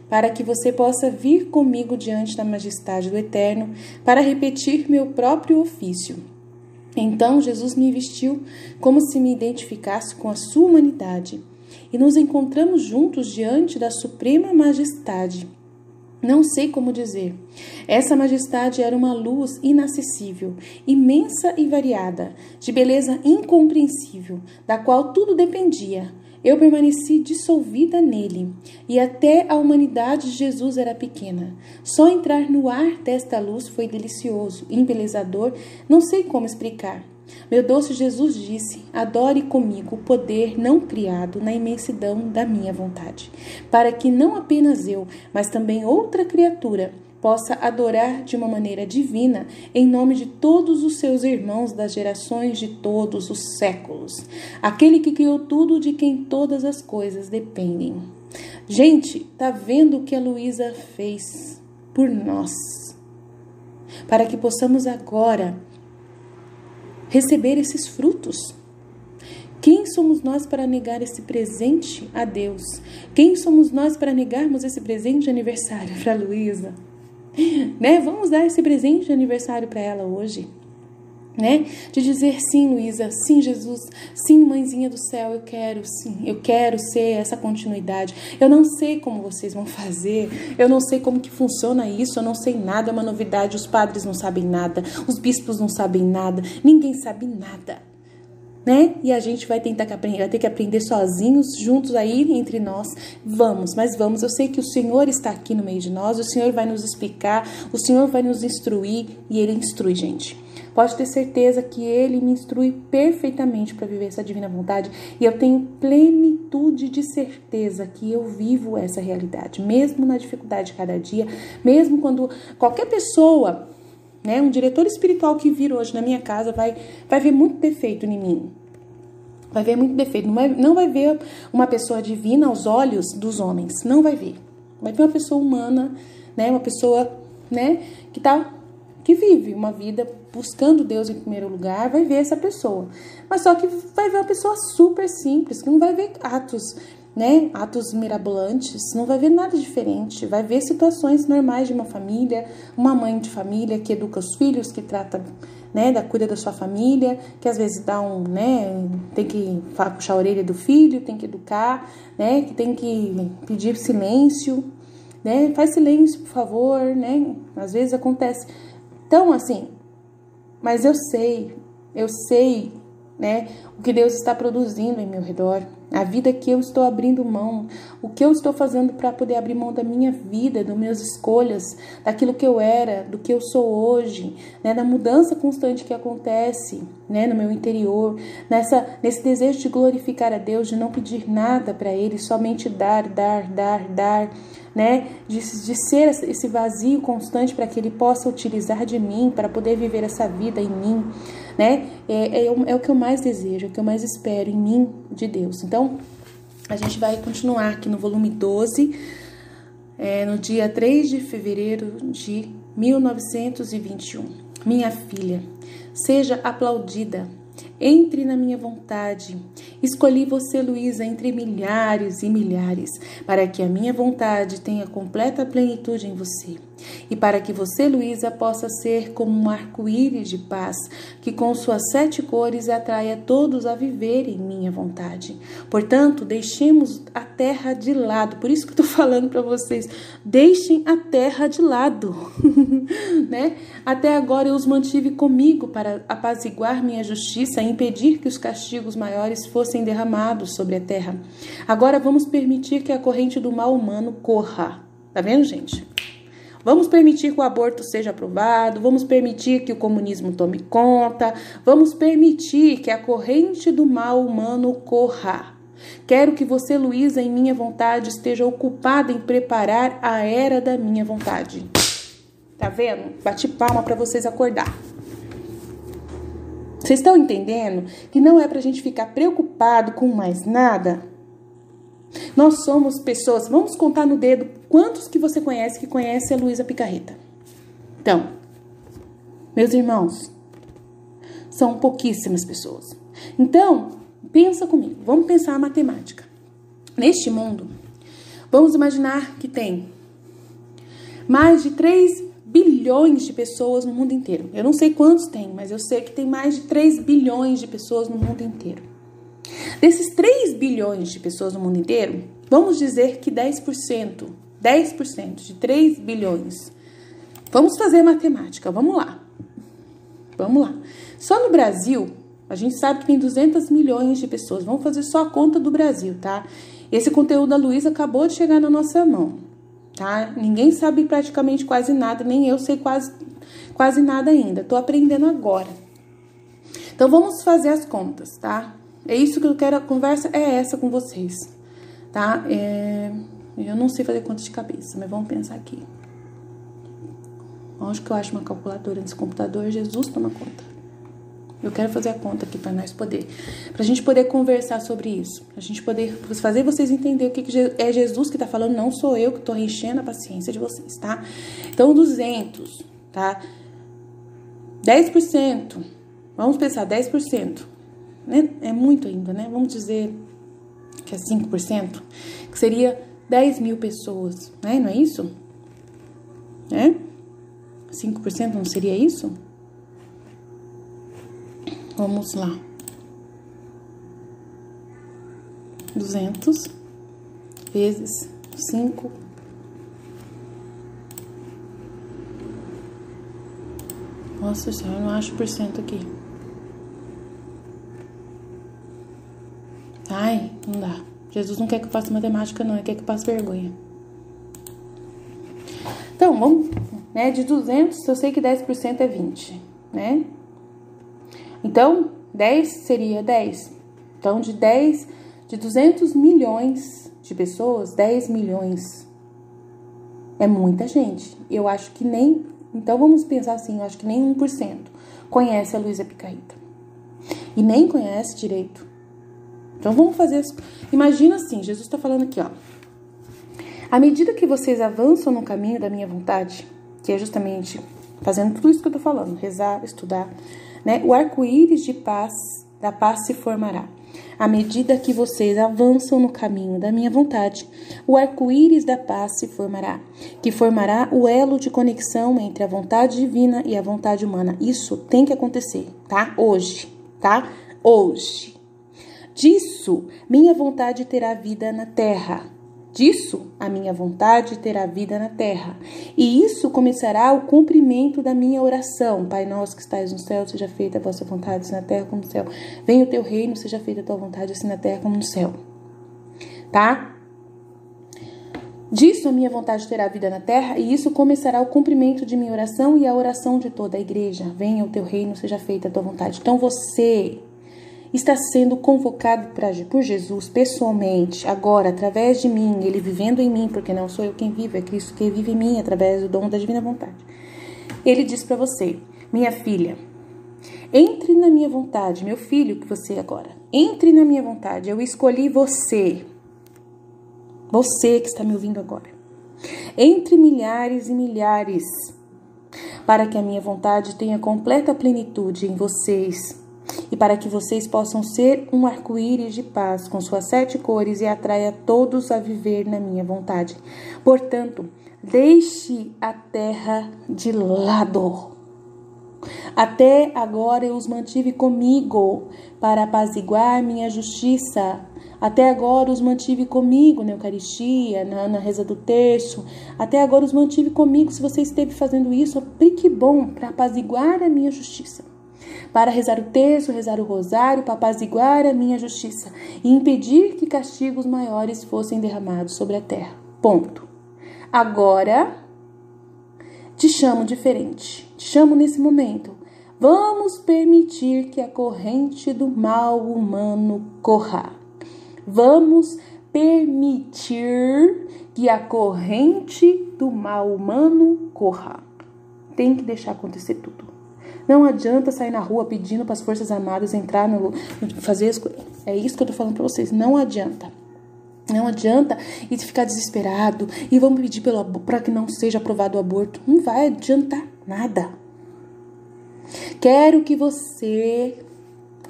para que você possa vir comigo diante da majestade do Eterno, para repetir meu próprio ofício. Então Jesus me vestiu como se me identificasse com a sua humanidade, e nos encontramos juntos diante da suprema majestade. Não sei como dizer. Essa majestade era uma luz inacessível, imensa e variada, de beleza incompreensível, da qual tudo dependia. Eu permaneci dissolvida nele, e até a humanidade de Jesus era pequena. Só entrar no ar desta luz foi delicioso, embelezador, não sei como explicar. Meu doce Jesus disse: adore comigo o poder não criado na imensidão da minha vontade, para que não apenas eu, mas também outra criatura possa adorar de uma maneira divina em nome de todos os seus irmãos das gerações de todos os séculos. Aquele que criou tudo, de quem todas as coisas dependem. Gente, tá vendo o que a Luísa fez por nós? Para que possamos agora receber esses frutos. Quem somos nós para negar esse presente a Deus? Quem somos nós para negarmos esse presente de aniversário para a Luísa? Né? Vamos dar esse presente de aniversário para ela hoje, né? De dizer sim, Luísa, sim, Jesus, sim, mãezinha do céu, eu quero ser essa continuidade. Eu não sei como vocês vão fazer, eu não sei como que funciona isso, eu não sei nada, é uma novidade, os padres não sabem nada, os bispos não sabem nada, ninguém sabe nada, né? E a gente vai ter que aprender sozinhos, juntos aí entre nós. Vamos, eu sei que o Senhor está aqui no meio de nós, o Senhor vai nos explicar, o Senhor vai nos instruir, e Ele instrui, gente. Pode ter certeza que Ele me instrui perfeitamente para viver essa divina vontade, e eu tenho plenitude de certeza que eu vivo essa realidade, mesmo na dificuldade de cada dia, mesmo quando qualquer pessoa, né, um diretor espiritual que vir hoje na minha casa vai ver muito defeito em mim. Vai ver muito defeito. Não vai ver uma pessoa divina aos olhos dos homens. Não vai ver. Vai ver uma pessoa humana, né, uma pessoa, né, que vive uma vida buscando Deus em primeiro lugar, vai ver essa pessoa. Mas só que vai ver uma pessoa super simples, que não vai ver atos mirabolantes, não vai ver nada diferente, vai ver situações normais de uma família, uma mãe de família que educa os filhos, que trata, né, cuida da sua família, que às vezes tem que puxar a orelha do filho, tem que educar, né, que tem que pedir silêncio, né, faz silêncio, por favor, né, às vezes acontece. Então, assim, mas eu sei, né, o que Deus está produzindo em meu redor, a vida que eu estou abrindo mão, o que eu estou fazendo para poder abrir mão da minha vida, das minhas escolhas, daquilo que eu era, do que eu sou hoje, né, da mudança constante que acontece, né, no meu interior, nesse desejo de glorificar a Deus, de não pedir nada para Ele, somente dar, né, de ser esse vazio constante para que Ele possa utilizar de mim, para poder viver essa vida em mim, né, é o que eu mais desejo, é o que eu mais espero em mim de Deus. Então, a gente vai continuar aqui no volume 12, no dia 3 de fevereiro de 1921. Minha filha, seja aplaudida. Entre na minha vontade. Escolhi você, Luísa, entre milhares e milhares, para que a minha vontade tenha completa plenitude em você. E para que você, Luísa, possa ser como um arco-íris de paz, que com suas 7 cores atrai a todos a viver em minha vontade. Portanto, deixemos a terra de lado. Por isso que eu estou falando para vocês, deixem a terra de lado. Né? Até agora eu os mantive comigo para apaziguar minha justiça e impedir que os castigos maiores fossem derramados sobre a terra. Agora vamos permitir que a corrente do mal humano corra. Tá vendo, gente? Vamos permitir que o aborto seja aprovado, vamos permitir que o comunismo tome conta, vamos permitir que a corrente do mal humano corra. Quero que você, Luísa, em minha vontade, esteja ocupada em preparar a era da minha vontade. Tá vendo? Bati palma para vocês acordar. Vocês estão entendendo que não é pra gente ficar preocupado com mais nada? Nós somos pessoas, vamos contar no dedo quantos que você conhece que conhece a Luísa Picarreta. Então, meus irmãos, são pouquíssimas pessoas. Então, pensa comigo, vamos pensar a matemática. Neste mundo, vamos imaginar que tem mais de 3 bilhões de pessoas no mundo inteiro. Eu não sei quantos tem, mas eu sei que tem mais de 3 bilhões de pessoas no mundo inteiro. Desses 3 bilhões de pessoas no mundo inteiro, vamos dizer que 10% de 3 bilhões. Vamos fazer matemática, vamos lá. Vamos lá. Só no Brasil, a gente sabe que tem 200 milhões de pessoas. Vamos fazer só a conta do Brasil, tá? Esse conteúdo da Luísa acabou de chegar na nossa mão, tá? Ninguém sabe praticamente quase nada, nem eu sei quase nada ainda. Tô aprendendo agora. Então, vamos fazer as contas, tá? É isso que eu quero, a conversa é essa com vocês, tá? Eu não sei fazer conta de cabeça, mas vamos pensar aqui. Onde que eu acho uma calculadora nesse computador? Jesus toma conta. Eu quero fazer a conta aqui pra nós poder, pra gente poder conversar sobre isso, pra gente poder fazer vocês entenderem o que é Jesus que tá falando, não sou eu que tô enchendo a paciência de vocês, tá? Então, 200, tá? 10%, vamos pensar, 10%, né? É muito ainda, né? Vamos dizer que é 5%, que seria 10 mil pessoas, né? Não é isso? Né? 5% não seria isso? Vamos lá. 200 vezes 5. Nossa Senhora, eu não acho por cento aqui. Ai, não dá. Jesus não quer que eu faça matemática, não. Ele quer que eu passe vergonha. Então, vamos, né? De 200, eu sei que 10% é 20, né? Então, 10 seria 10. Então, de 200 milhões de pessoas, 10 milhões é muita gente. Eu acho que nem... Então, vamos pensar assim, eu acho que nem 1% conhece a Luísa Picarreta. E nem conhece direito. Então, vamos fazer... Imagina assim, Jesus está falando aqui, ó. À medida que vocês avançam no caminho da minha vontade, que é justamente fazendo tudo isso que eu tô falando, rezar, estudar, né? O arco-íris da paz se formará. À medida que vocês avançam no caminho da minha vontade, o arco-íris da paz se formará, que formará o elo de conexão entre a vontade divina e a vontade humana. Isso tem que acontecer, tá? Hoje, tá? Hoje. Disso, minha vontade terá vida na terra. Disso, a minha vontade terá vida na terra. E isso começará o cumprimento da minha oração. Pai nosso que estais no céu, seja feita a vossa vontade, assim na terra como no céu. Venha o teu reino, seja feita a tua vontade, assim na terra como no céu. Tá? Disso, a minha vontade terá vida na terra. E isso começará o cumprimento de minha oração e a oração de toda a igreja. Venha o teu reino, seja feita a tua vontade. Então, você está sendo convocado por Jesus pessoalmente, agora, através de mim, Ele vivendo em mim, porque não sou eu quem vive, é Cristo que vive em mim, através do dom da divina vontade. Ele diz para você, minha filha, entre na minha vontade, meu filho, que você agora, entre na minha vontade, eu escolhi você que está me ouvindo agora, entre milhares e milhares, para que a minha vontade tenha completa plenitude em vocês, e para que vocês possam ser um arco-íris de paz com suas 7 cores e atraia todos a viver na minha vontade. Portanto, deixe a terra de lado. Até agora eu os mantive comigo para apaziguar minha justiça. Até agora os mantive comigo na Eucaristia, na reza do terço. Até agora os mantive comigo. Se você esteve fazendo isso, que bom, para apaziguar a minha justiça. Para rezar o terço, rezar o rosário, para apaziguar a minha justiça e impedir que castigos maiores fossem derramados sobre a terra. Ponto. Agora, te chamo diferente. Te chamo nesse momento. Vamos permitir que a corrente do mal humano corra. Vamos permitir que a corrente do mal humano corra. Tem que deixar acontecer tudo. Não adianta sair na rua pedindo para as Forças Armadas entrar fazer as coisas. É isso que eu tô falando para vocês. Não adianta. Não adianta e ficar desesperado e vamos pedir para que não seja aprovado o aborto. Não vai adiantar nada. Quero que você,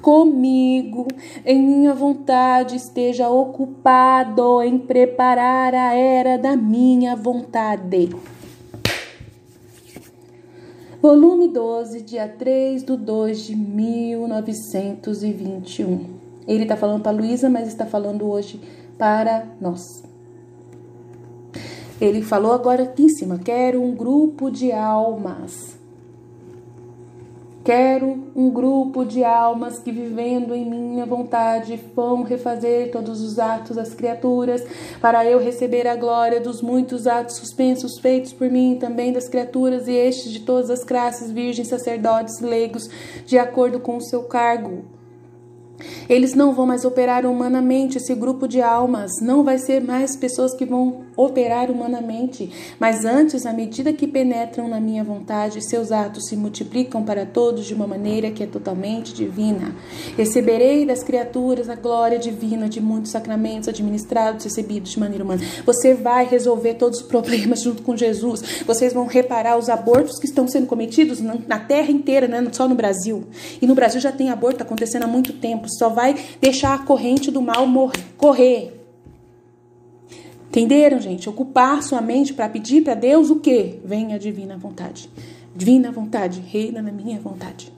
comigo, em minha vontade, esteja ocupado em preparar a era da minha vontade. Volume 12, dia 3/2/1921. Ele está falando para Luísa, mas está falando hoje para nós. Ele falou agora aqui em cima: quero um grupo de almas. Quero um grupo de almas que, vivendo em minha vontade, vão refazer todos os atos das criaturas, para eu receber a glória dos muitos atos suspensos feitos por mim e também das criaturas, e estes de todas as classes, virgens, sacerdotes, leigos, de acordo com o seu cargo. Eles não vão mais operar humanamente, esse grupo de almas não vai ser mais pessoas que vão operar humanamente, mas antes, à medida que penetram na minha vontade, seus atos se multiplicam para todos de uma maneira que é totalmente divina. Receberei das criaturas a glória divina de muitos sacramentos administrados, recebidos de maneira humana. Você vai resolver todos os problemas junto com Jesus. Vocês vão reparar os abortos que estão sendo cometidos na terra inteira, não é só no Brasil. E no Brasil já tem aborto acontecendo há muito tempo. Só vai deixar a corrente do mal correr. Entenderam, gente? Ocupar sua mente para pedir para Deus o quê? Venha a divina vontade. Divina vontade, reina na minha vontade.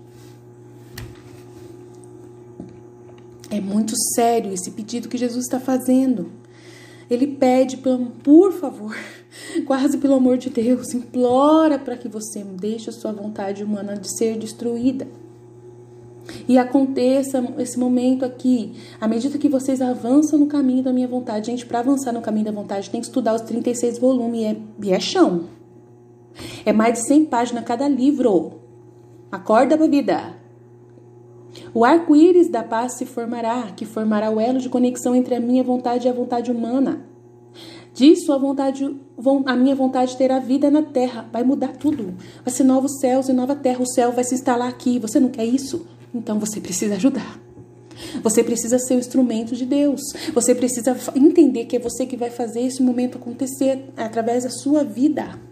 É muito sério esse pedido que Jesus está fazendo. Ele pede, por favor, quase pelo amor de Deus, implora para que você deixe a sua vontade humana de ser destruída. E aconteça esse momento aqui, à medida que vocês avançam no caminho da minha vontade. Gente, para avançar no caminho da vontade, tem que estudar os 36 volumes, e é chão. É mais de 100 páginas cada livro. Acorda pra vida. O arco-íris da paz se formará, que formará o elo de conexão entre a minha vontade e a vontade humana. Disso a minha vontade terá vida na terra. Vai mudar tudo. Vai ser novos céus e nova terra. O céu vai se instalar aqui. Você não quer isso? Então você precisa ajudar. Você precisa ser o instrumento de Deus. Você precisa entender que é você que vai fazer esse momento acontecer através da sua vida.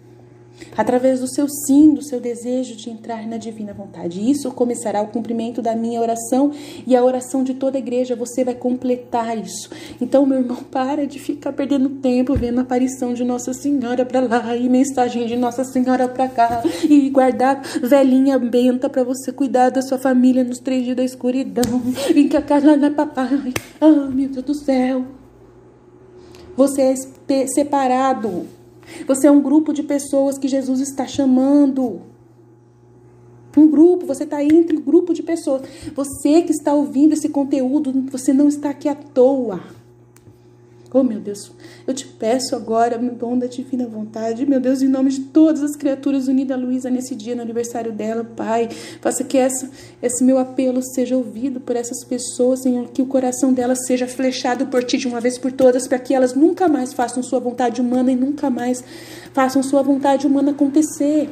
Através do seu sim, do seu desejo de entrar na divina vontade. Isso começará o cumprimento da minha oração e a oração de toda a igreja. Você vai completar isso. Então, meu irmão, para de ficar perdendo tempo vendo a aparição de Nossa Senhora para lá e mensagem de Nossa Senhora para cá e guardar velhinha benta para você cuidar da sua família nos 3 dias da escuridão e que a casa não é papai. Ah, meu Deus do céu. Você é separado. Você é um grupo de pessoas que Jesus está chamando. Um grupo, você está entre um grupo de pessoas. Você que está ouvindo esse conteúdo, você não está aqui à toa. Oh, meu Deus, eu te peço agora, meu dom da divina vontade, meu Deus, em nome de todas as criaturas unidas a Luísa nesse dia, no aniversário dela, Pai, faça que esse meu apelo seja ouvido por essas pessoas, Senhor, que o coração delas seja flechado por Ti de uma vez por todas, para que elas nunca mais façam sua vontade humana e nunca mais façam sua vontade humana acontecer.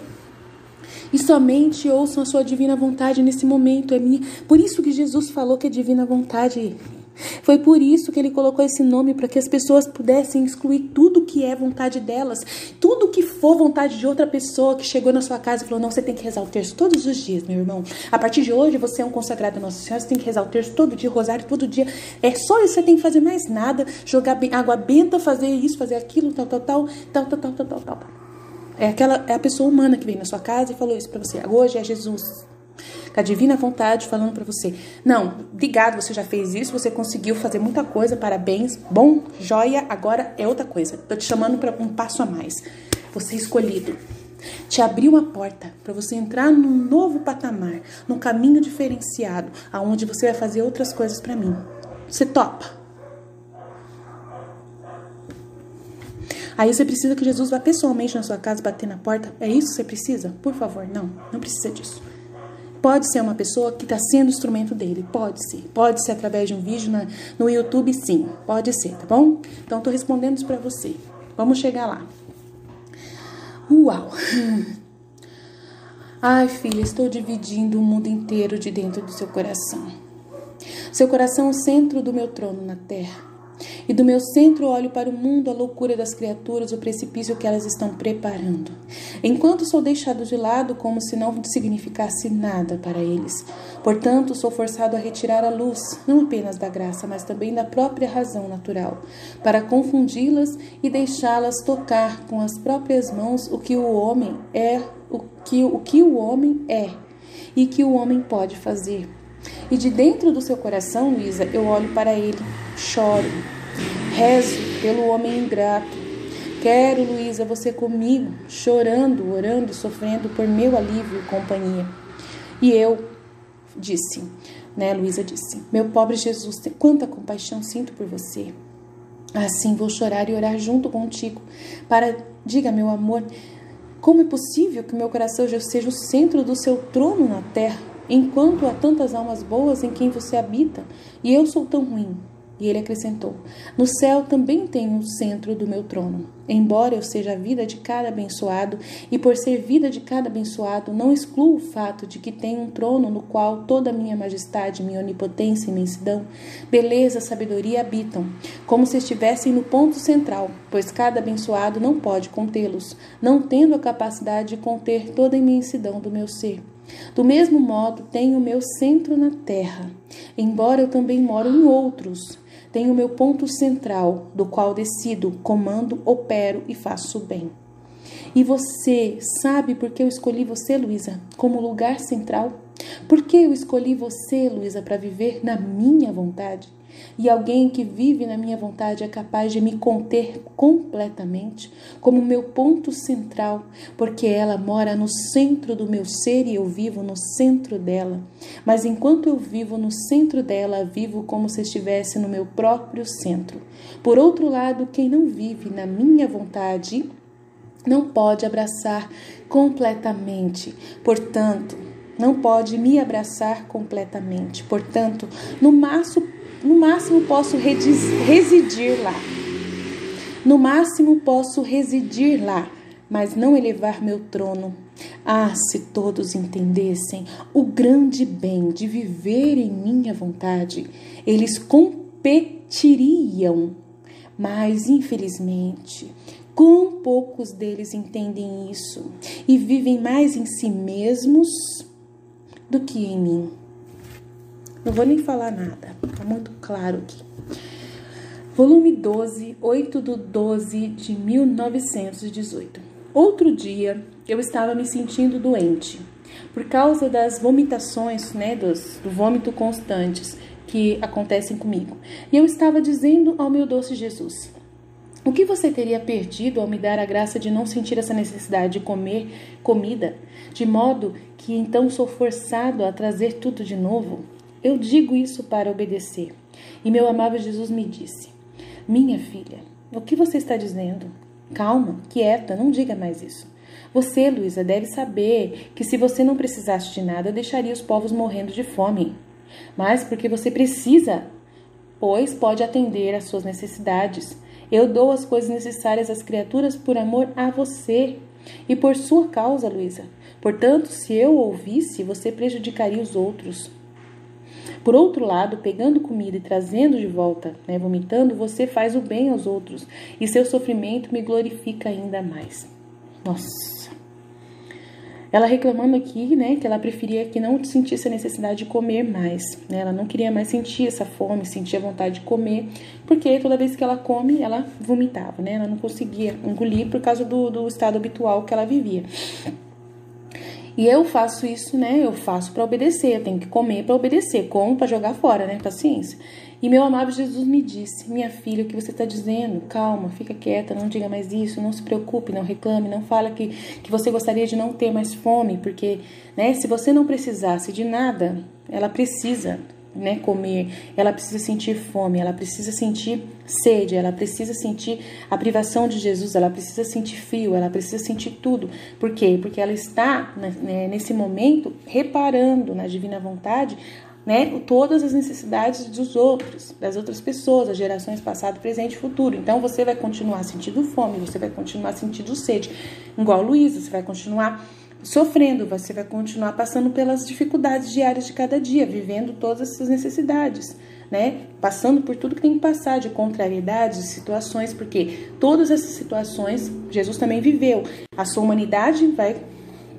E somente ouçam a sua divina vontade nesse momento. Por isso que Jesus falou que é divina vontade. Foi por isso que ele colocou esse nome, para que as pessoas pudessem excluir tudo que é vontade delas, tudo que for vontade de outra pessoa que chegou na sua casa e falou: não, você tem que rezar o terço todos os dias, meu irmão. A partir de hoje você é um consagrado a Nossa Senhora, você tem que rezar o terço todo dia, rosário todo dia. É só isso, você tem que fazer mais nada, jogar água benta, fazer isso, fazer aquilo, tal. É a pessoa humana que veio na sua casa e falou isso para você. Hoje é Jesus, com a divina vontade, falando para você: não, obrigado, você já fez isso, você conseguiu fazer muita coisa, parabéns, bom, joia, agora é outra coisa. Tô te chamando para um passo a mais. Você é escolhido. Te abriu uma porta para você entrar num novo patamar, num caminho diferenciado, aonde você vai fazer outras coisas para mim. Você topa? Aí você precisa que Jesus vá pessoalmente na sua casa bater na porta? É isso que você precisa? Por favor, não precisa disso. Pode ser uma pessoa que está sendo instrumento dele, pode ser. Pode ser através de um vídeo no YouTube, sim, pode ser, tá bom? Então, estou respondendo isso para você. Vamos chegar lá. Uau! Ai, filha, estou dividindo o mundo inteiro de dentro do seu coração. Seu coração é o centro do meu trono na terra. E do meu centro olho para o mundo, a loucura das criaturas, o precipício que elas estão preparando. Enquanto sou deixado de lado como se não significasse nada para eles. Portanto, sou forçado a retirar a luz, não apenas da graça, mas também da própria razão natural, para confundi-las e deixá-las tocar com as próprias mãos o que o homem é, o que o homem é e que o homem pode fazer. E de dentro do seu coração, Luísa, eu olho para ele, choro, rezo pelo homem ingrato. Quero, Luísa, você comigo, chorando, orando, sofrendo por meu alívio e companhia. E eu disse, Luísa disse, meu pobre Jesus, quanta compaixão sinto por você. Assim vou chorar e orar junto contigo. Diga, meu amor, como é possível que meu coração já seja o centro do seu trono na terra? Enquanto há tantas almas boas em quem você habita, e eu sou tão ruim. E ele acrescentou, no céu também tenho o centro do meu trono. Embora eu seja a vida de cada abençoado, e por ser vida de cada abençoado, não excluo o fato de que tenho um trono no qual toda a minha majestade, minha onipotência e imensidão, beleza, sabedoria habitam, como se estivessem no ponto central, pois cada abençoado não pode contê-los, não tendo a capacidade de conter toda a imensidão do meu ser. Do mesmo modo, tenho o meu centro na terra, embora eu também moro em outros. Tenho o meu ponto central, do qual decido, comando, opero e faço o bem. E você sabe por que eu escolhi você, Luísa, como lugar central? Por que eu escolhi você, Luísa, para viver na minha vontade? E alguém que vive na minha vontade é capaz de me conter completamente, como meu ponto central, porque ela mora no centro do meu ser e eu vivo no centro dela. Mas enquanto eu vivo no centro dela, vivo como se estivesse no meu próprio centro. Por outro lado, quem não vive na minha vontade não pode abraçar completamente. Portanto, não pode me abraçar completamente. Portanto, no máximo posso residir lá. No máximo posso residir lá, mas não elevar meu trono. Ah, se todos entendessem o grande bem de viver em minha vontade, eles competiriam. Mas, infelizmente, quão poucos deles entendem isso e vivem mais em si mesmos do que em mim. Não vou nem falar nada, tá muito claro aqui. Volume 12, 8/12 de 1918. Outro dia, eu estava me sentindo doente, por causa das vomitações, do vômito constantes que acontecem comigo. E eu estava dizendo ao meu doce Jesus, o que você teria perdido ao me dar a graça de não sentir essa necessidade de comer comida, de modo que então sou forçado a trazer tudo de novo? Eu digo isso para obedecer. E meu amável Jesus me disse, minha filha, o que você está dizendo? Calma, quieta, não diga mais isso. Você, Luísa, deve saber que se você não precisasse de nada, deixaria os povos morrendo de fome. Mas porque você precisa, pois pode atender às suas necessidades. Eu dou as coisas necessárias às criaturas por amor a você e por sua causa, Luísa. Portanto, se eu ouvisse, você prejudicaria os outros. Por outro lado, pegando comida e trazendo de volta, vomitando, você faz o bem aos outros e seu sofrimento me glorifica ainda mais. Nossa! Ela reclamando aqui, que ela preferia que não sentisse a necessidade de comer mais, Ela não queria mais sentir essa fome, sentir a vontade de comer, porque toda vez que ela come, ela vomitava, Ela não conseguia engolir por causa do estado habitual que ela vivia. E eu faço isso, eu faço para obedecer, eu tenho que comer para obedecer, como para jogar fora, paciência. E meu amável Jesus me disse, minha filha, o que você está dizendo? Calma, fica quieta, não diga mais isso, não se preocupe, não reclame, não fala que você gostaria de não ter mais fome, porque, se você não precisasse de nada, ela precisa, né, comer, ela precisa sentir fome, ela precisa sentir sede, ela precisa sentir a privação de Jesus, ela precisa sentir frio, ela precisa sentir tudo. Por quê? Porque ela está, né, nesse momento reparando na divina vontade, né, todas as necessidades dos outros, das outras pessoas, as gerações passado, presente e futuro. Então você vai continuar sentindo fome, você vai continuar sentindo sede, igual Luísa, você vai continuar sofrendo, você vai continuar passando pelas dificuldades diárias de cada dia, vivendo todas essas necessidades, né? Passando por tudo que tem que passar, de contrariedades, de situações, porque todas essas situações Jesus também viveu. A sua humanidade vai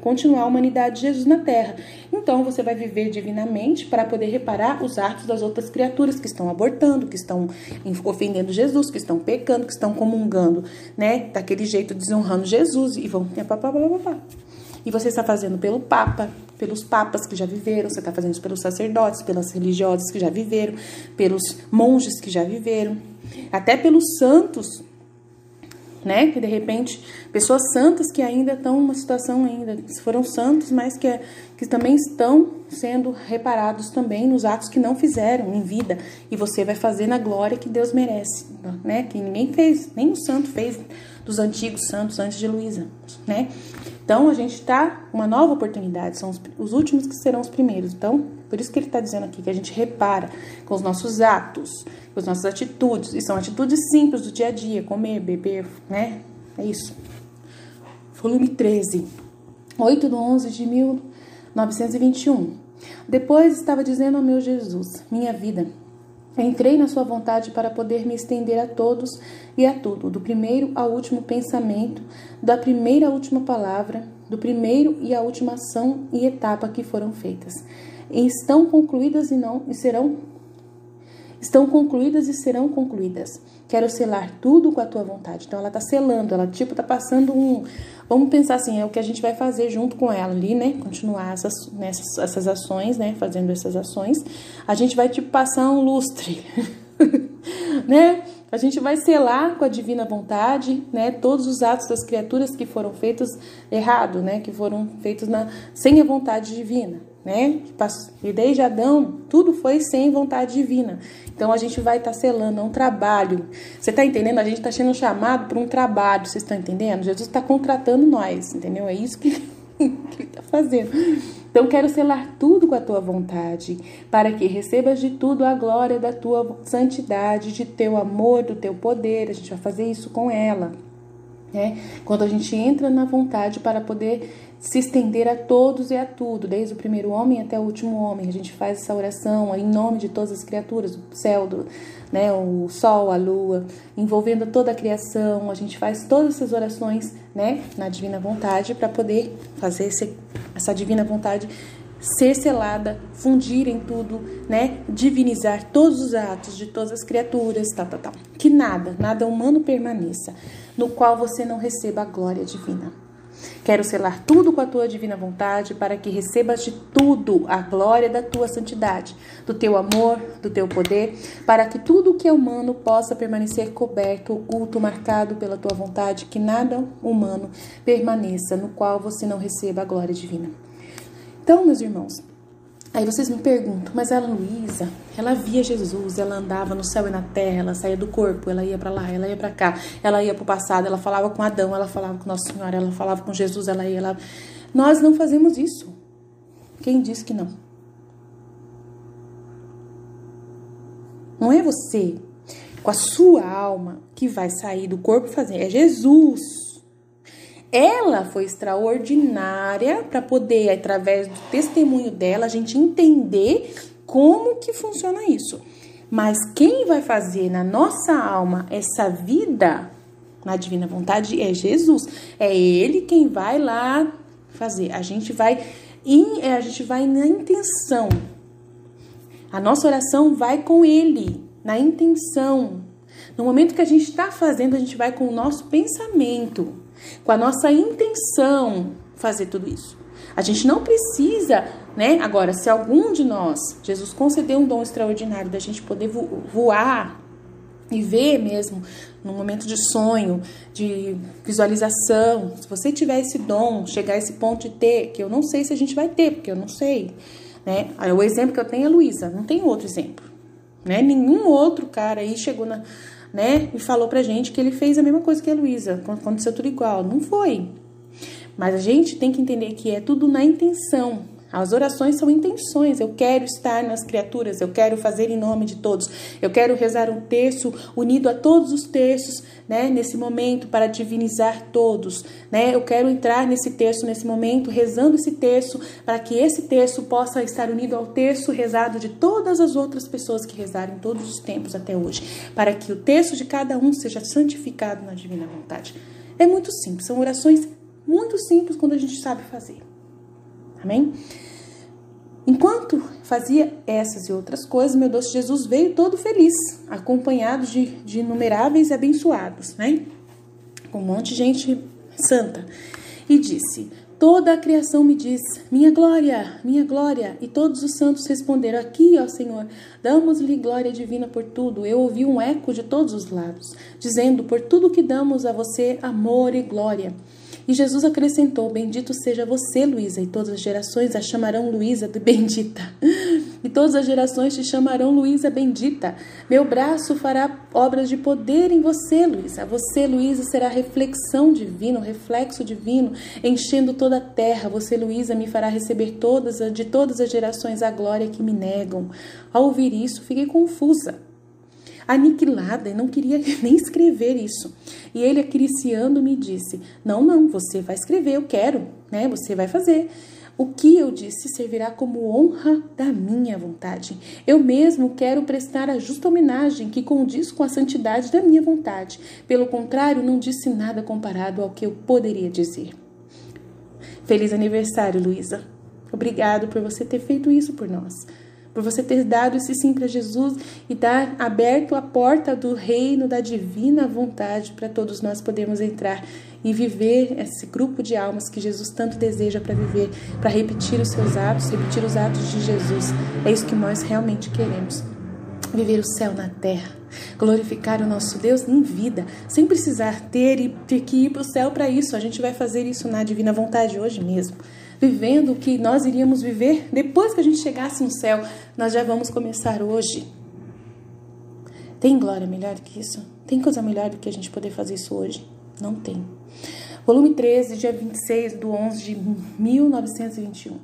continuar a humanidade de Jesus na Terra. Então você vai viver divinamente para poder reparar os atos das outras criaturas que estão abortando, que estão ofendendo Jesus, que estão pecando, que estão comungando, né? Daquele jeito, desonrando Jesus e vão... E você está fazendo pelo Papa, pelos papas que já viveram, você está fazendo isso pelos sacerdotes, pelas religiosas que já viveram, pelos monges que já viveram, até pelos santos, né? Que de repente, pessoas santas que ainda estão numa situação ainda, foram santos, mas que também estão sendo reparados também nos atos que não fizeram em vida. E você vai fazer na glória que Deus merece, né? Que ninguém fez, nem o santo fez dos antigos santos antes de Luísa, né? Então, a gente está uma nova oportunidade, são os últimos que serão os primeiros. Então, por isso que ele está dizendo aqui, que a gente repara com os nossos atos, com as nossas atitudes, e são atitudes simples do dia a dia, comer, beber, né? É isso. Volume 13, 8/11/1921. Depois estava dizendo ao meu Jesus, minha vida, entrei na sua vontade para poder me estender a todos e a tudo, do primeiro ao último pensamento, da primeira à última palavra, do primeiro e à última ação e etapa que foram feitas. E estão concluídas e serão concluídas. Quero selar tudo com a tua vontade. Então ela está selando, ela tá passando vamos pensar assim, é o que a gente vai fazer junto com ela ali, né? Continuar essas ações, né? Fazendo essas ações. A gente vai passar um lustre, né? A gente vai selar com a divina vontade, né? Todos os atos das criaturas que foram feitos errado, né? Que foram feitos sem a vontade divina, né? E desde Adão, tudo foi sem vontade divina. Então a gente vai estar selando, é um trabalho. Você está entendendo? A gente está sendo chamado para um trabalho, vocês estão entendendo? Jesus está contratando nós, entendeu? É isso que ele está fazendo. Então quero selar tudo com a tua vontade, para que recebas de tudo a glória da tua santidade, de teu amor, do teu poder. A gente vai fazer isso com ela, né? Quando a gente entra na vontade para poder se estender a todos e a tudo, desde o primeiro homem até o último homem. A gente faz essa oração em nome de todas as criaturas, o céu, né, o sol, a lua, envolvendo toda a criação. A gente faz todas essas orações, né, na divina vontade, para poder fazer essa divina vontade ser selada, fundir em tudo, né, divinizar todos os atos de todas as criaturas, tal. Que nada humano permaneça, no qual você não receba a glória divina. Quero selar tudo com a tua divina vontade, para que recebas de tudo a glória da tua santidade, do teu amor, do teu poder, para que tudo o que é humano possa permanecer coberto, oculto, marcado pela tua vontade, que nada humano permaneça, no qual você não receba a glória divina. Então, meus irmãos, aí vocês me perguntam, mas a Luísa, ela via Jesus, ela andava no céu e na terra, ela saía do corpo, ela ia para lá, ela ia para cá, ela ia para o passado, ela falava com Adão, ela falava com Nossa Senhora, ela falava com Jesus, ela ia lá. Nós não fazemos isso. Quem disse que não? Não é você, com a sua alma, que vai sair do corpo e fazer, é Jesus. Ela foi extraordinária para poder, através do testemunho dela, a gente entender como que funciona isso. Mas quem vai fazer na nossa alma essa vida na divina vontade é Jesus. É Ele quem vai lá fazer. A gente vai na intenção. A nossa oração vai com Ele, na intenção. No momento que a gente está fazendo, a gente vai com o nosso pensamento, com a nossa intenção fazer tudo isso. A gente não precisa, né? Agora, se algum de nós, Jesus concedeu um dom extraordinário da gente poder voar e ver mesmo no momento de sonho, de visualização. Se você tiver esse dom, chegar a esse ponto de ter, que eu não sei se a gente vai ter, porque eu não sei. né? O exemplo que eu tenho é a Luísa, não tem outro exemplo, né? Nenhum outro cara aí chegou né, e falou pra gente que ele fez a mesma coisa que a Luísa, aconteceu tudo igual. Não foi. Mas a gente tem que entender que é tudo na intenção. As orações são intenções. Eu quero estar nas criaturas, eu quero fazer em nome de todos. Eu quero rezar um terço unido a todos os terços, né, nesse momento, para divinizar todos, né? Eu quero entrar nesse terço, nesse momento, rezando esse terço, para que esse terço possa estar unido ao terço rezado de todas as outras pessoas que rezaram em todos os tempos até hoje, para que o terço de cada um seja santificado na divina vontade. É muito simples, são orações muito simples quando a gente sabe fazer. Amém? Enquanto fazia essas e outras coisas, meu doce Jesus veio todo feliz, acompanhado de inumeráveis abençoados, né? Com um monte de gente santa. E disse: toda a criação me diz, minha glória, minha glória. E todos os santos responderam: aqui, ó Senhor, damos-lhe glória divina por tudo. Eu ouvi um eco de todos os lados, dizendo: por tudo que damos a você, amor e glória. E Jesus acrescentou: bendito seja você, Luísa, e todas as gerações a chamarão Luísa de bendita. E todas as gerações te chamarão Luísa bendita. Meu braço fará obras de poder em você, Luísa. Você, Luísa, será reflexão divina, reflexo divino, enchendo toda a terra. Você, Luísa, me fará receber de todas as gerações a glória que me negam. Ao ouvir isso, fiquei confusa, aniquilada, e não queria nem escrever isso. E ele, acariciando, me disse: não, você vai escrever, eu quero, né? Você vai fazer. O que eu disse servirá como honra da minha vontade. Eu mesmo quero prestar a justa homenagem que condiz com a santidade da minha vontade. Pelo contrário, não disse nada comparado ao que eu poderia dizer. Feliz aniversário, Luísa. Obrigado por você ter feito isso por nós. Por você ter dado esse sim para Jesus e dar aberto a porta do reino da divina vontade para todos nós podermos entrar e viver esse grupo de almas que Jesus tanto deseja para viver, para repetir os seus atos, repetir os atos de Jesus. É isso que nós realmente queremos. Viver o céu na terra, glorificar o nosso Deus em vida, sem precisar ter que ir para o céu para isso. A gente vai fazer isso na divina vontade hoje mesmo. Vivendo o que nós iríamos viver depois que a gente chegasse no céu. Nós já vamos começar hoje. Tem glória melhor do que isso? Tem coisa melhor do que a gente poder fazer isso hoje? Não tem. Volume 13, dia 26/11 de 1921.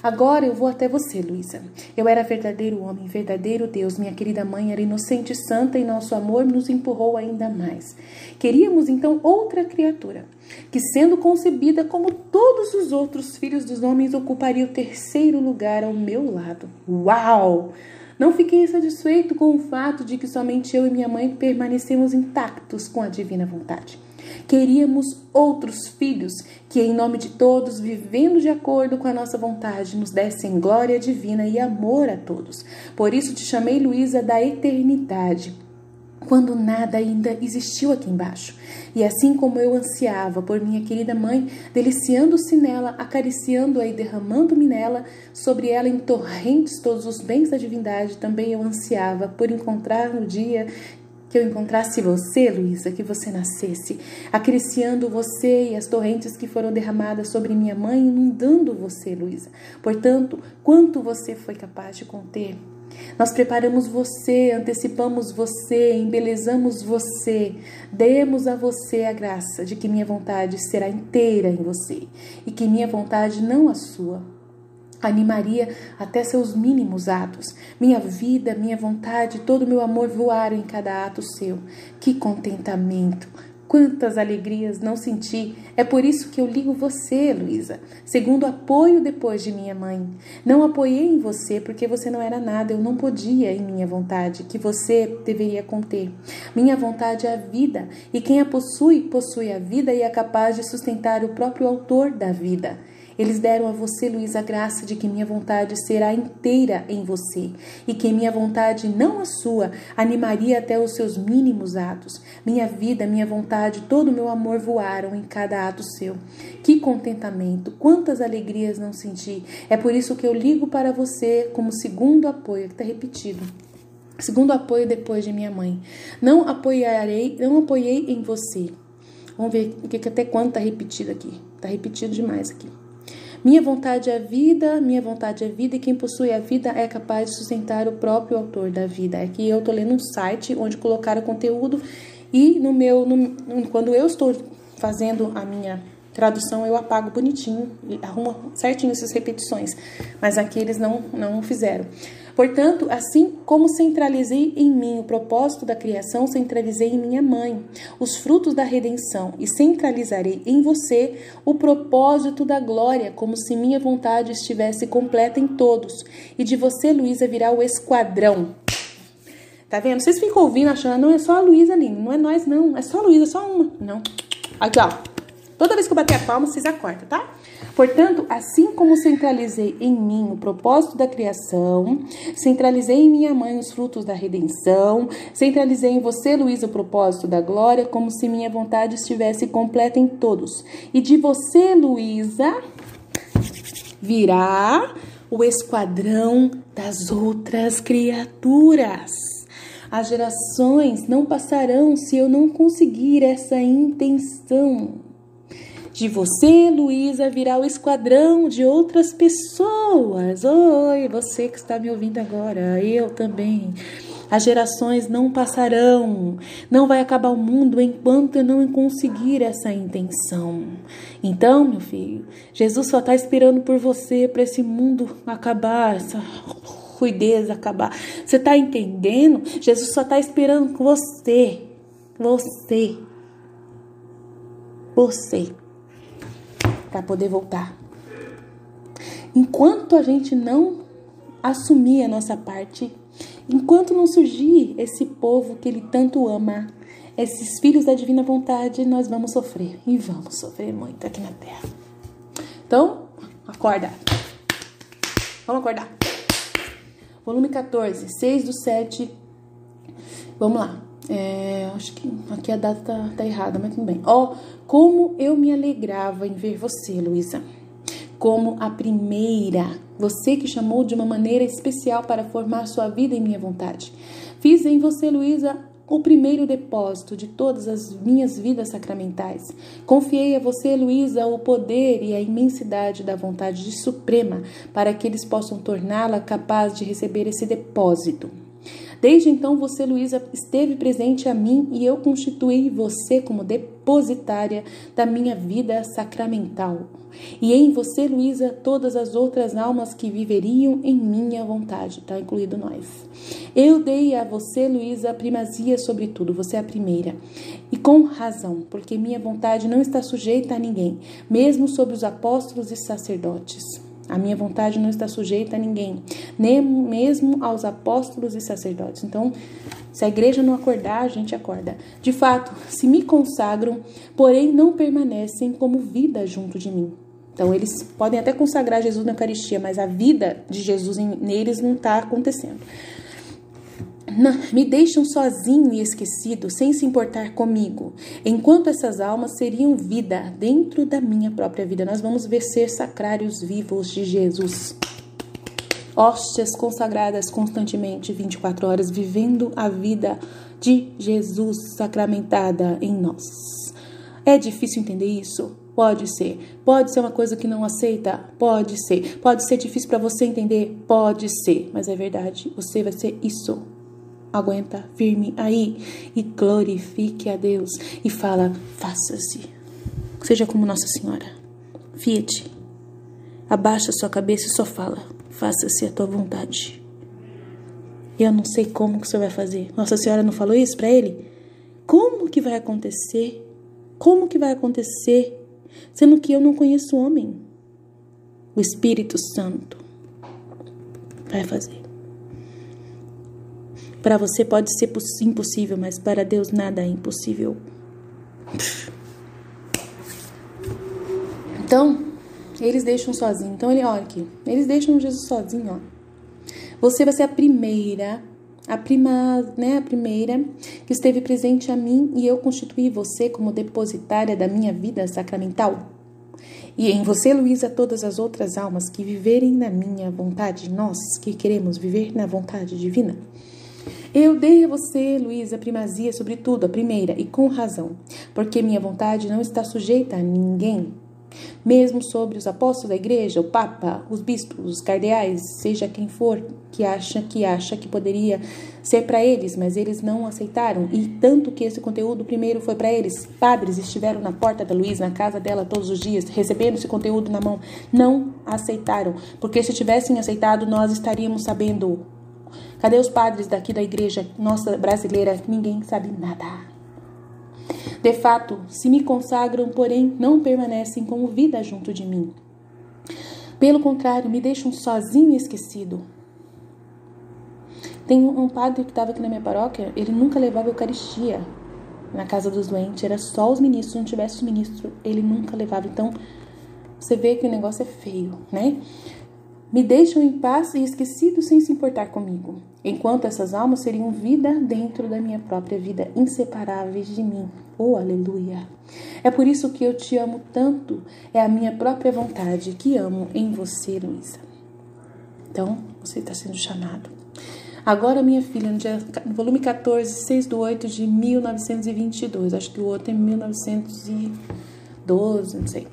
Agora eu vou até você, Luísa. Eu era verdadeiro homem, verdadeiro Deus. Minha querida mãe era inocente e santa e nosso amor nos empurrou ainda mais. Queríamos então outra criatura, que sendo concebida como todos os outros filhos dos homens, ocuparia o terceiro lugar ao meu lado. Uau! Não fiquei insatisfeito com o fato de que somente eu e minha mãe permanecemos intactos com a divina vontade. Queríamos outros filhos que, em nome de todos, vivendo de acordo com a nossa vontade, nos dessem glória divina e amor a todos. Por isso te chamei, Luísa, da eternidade, quando nada ainda existiu aqui embaixo. E assim como eu ansiava por minha querida mãe, deliciando-se nela, acariciando-a e derramando-me nela, sobre ela em torrentes todos os bens da divindade, também eu ansiava por encontrar no dia que eu encontrasse você, Luísa, que você nascesse, acariciando você e as torrentes que foram derramadas sobre minha mãe, inundando você, Luísa. Portanto, quanto você foi capaz de conter? Nós preparamos você, antecipamos você, embelezamos você, demos a você a graça de que minha vontade será inteira em você e que minha vontade, não a sua, animaria até seus mínimos atos. Minha vida, minha vontade, todo o meu amor voaram em cada ato seu. Que contentamento! Quantas alegrias não senti! É por isso que eu ligo você, Luísa, segundo apoio depois de minha mãe. Não apoiei em você porque você não era nada, eu não podia em minha vontade, que você deveria conter. Minha vontade é a vida, e quem a possui, possui a vida e é capaz de sustentar o próprio autor da vida. Eles deram a você, Luísa, a graça de que minha vontade será inteira em você e que minha vontade, não a sua, animaria até os seus mínimos atos. Minha vida, minha vontade, todo o meu amor voaram em cada ato seu. Que contentamento, quantas alegrias não senti. É por isso que eu ligo para você como segundo apoio, que está repetido. Segundo apoio depois de minha mãe. Não apoiei em você. Vamos ver até quando está repetido aqui. Está repetido demais aqui. Minha vontade é a vida, e quem possui a vida é capaz de sustentar o próprio autor da vida. Aqui eu tô lendo um site onde colocaram conteúdo e quando eu estou fazendo a minha tradução, eu apago bonitinho e arrumo certinho essas repetições. Mas aqui eles não fizeram. Portanto, assim como centralizei em mim o propósito da criação, centralizei em minha mãe os frutos da redenção e centralizarei em você o propósito da glória, como se minha vontade estivesse completa em todos. E de você, Luísa, virá o esquadrão. Tá vendo? Vocês ficam ouvindo achando, não é só a Luísa, Aline, não é nós não, é só a Luísa, só uma. Não. Aqui, ó. Toda vez que eu bater a palma, vocês acordam, tá? Portanto, assim como centralizei em mim o propósito da criação, centralizei em minha mãe os frutos da redenção, centralizei em você, Luísa, o propósito da glória, como se minha vontade estivesse completa em todos. E de você, Luísa, virá o esquadrão das outras criaturas. As gerações não passarão se eu não conseguir essa intenção. De você, Luísa, virá o esquadrão de outras pessoas. Oi, você que está me ouvindo agora, eu também. As gerações não passarão, não vai acabar o mundo enquanto eu não conseguir essa intenção. Então, meu filho, Jesus só está esperando por você para esse mundo acabar, essa ruidez acabar. Você está entendendo? Jesus só está esperando por você, para poder voltar. Enquanto a gente não assumir a nossa parte, enquanto não surgir esse povo que ele tanto ama, esses filhos da divina vontade, nós vamos sofrer. E vamos sofrer muito aqui na terra. Então, acorda. Vamos acordar. Volume 14, 6/7. Vamos lá. Acho que aqui a data tá errada, mas tudo bem. Como eu me alegrava em ver você, Luísa, como a primeira, você que chamou de uma maneira especial para formar sua vida em minha vontade. Fiz em você, Luísa, o primeiro depósito de todas as minhas vidas sacramentais. Confiei a você, Luísa, o poder e a imensidade da vontade suprema para que eles possam torná-la capaz de receber esse depósito. Desde então, você, Luísa, esteve presente a mim e eu constituí você como depositária da minha vida sacramental. E em você, Luísa, todas as outras almas que viveriam em minha vontade, tá incluído nós. Eu dei a você, Luísa, a primazia sobre tudo, você é a primeira. E com razão, porque minha vontade não está sujeita a ninguém, mesmo sobre os apóstolos e sacerdotes. A minha vontade não está sujeita a ninguém, nem mesmo aos apóstolos e sacerdotes. Então, se a igreja não acordar, a gente acorda. De fato, se me consagram, porém não permanecem como vida junto de mim. Então, eles podem até consagrar Jesus na Eucaristia, mas a vida de Jesus neles não está acontecendo. Me deixam sozinho e esquecido, sem se importar comigo, enquanto essas almas seriam vida dentro da minha própria vida. Nós vamos ver ser sacrários vivos de Jesus. Hóstias consagradas constantemente, 24 horas, vivendo a vida de Jesus sacramentada em nós. É difícil entender isso? Pode ser. Pode ser uma coisa que não aceita? Pode ser. Pode ser difícil para você entender? Pode ser. Mas é verdade, você vai ser isso. Aguenta firme aí e glorifique a Deus e fala, faça-se. Seja como Nossa Senhora. Fia-te. Abaixa sua cabeça e só fala, faça-se a tua vontade. Eu não sei como que o Senhor vai fazer. Nossa Senhora não falou isso para ele? Como que vai acontecer? Como que vai acontecer? Sendo que eu não conheço o homem. O Espírito Santo vai fazer. Para você pode ser impossível, mas para Deus nada é impossível. Então, eles deixam sozinho. Então, olha aqui. Eles deixam Jesus sozinho, ó. Você vai ser a primeira que esteve presente a mim e eu constituí você como depositária da minha vida sacramental. E em você, Luísa, todas as outras almas que viverem na minha vontade, nós que queremos viver na vontade divina. Eu dei a você, Luísa, a primazia sobre tudo, a primeira, e com razão, porque minha vontade não está sujeita a ninguém, Mesmo sobre os apóstolos da igreja, o Papa, os bispos, os cardeais, seja quem for que acha que poderia ser para eles, mas eles não aceitaram. E tanto que esse conteúdo primeiro foi para eles. Padres estiveram na porta da Luísa, na casa dela todos os dias, recebendo esse conteúdo na mão. Não aceitaram, porque se tivessem aceitado, nós estaríamos sabendo. Cadê os padres daqui da igreja nossa brasileira? Ninguém sabe nada. De fato, se me consagram, porém, não permanecem como vida junto de mim. Pelo contrário, me deixam sozinho e esquecido. Tem um padre que estava aqui na minha paróquia, ele nunca levava Eucaristia na casa dos doentes, era só os ministros, se não tivesse os ministros, ele nunca levava. Então, você vê que o negócio é feio, né? Me deixam em paz e esquecidos sem se importar comigo, enquanto essas almas seriam vida dentro da minha própria vida, inseparáveis de mim. Oh, aleluia! É por isso que eu te amo tanto, é a minha própria vontade que amo em você, Luísa. Então, você está sendo chamado. Agora, minha filha, no volume 14, 6/8 de 1922, acho que o outro é 1912, não sei.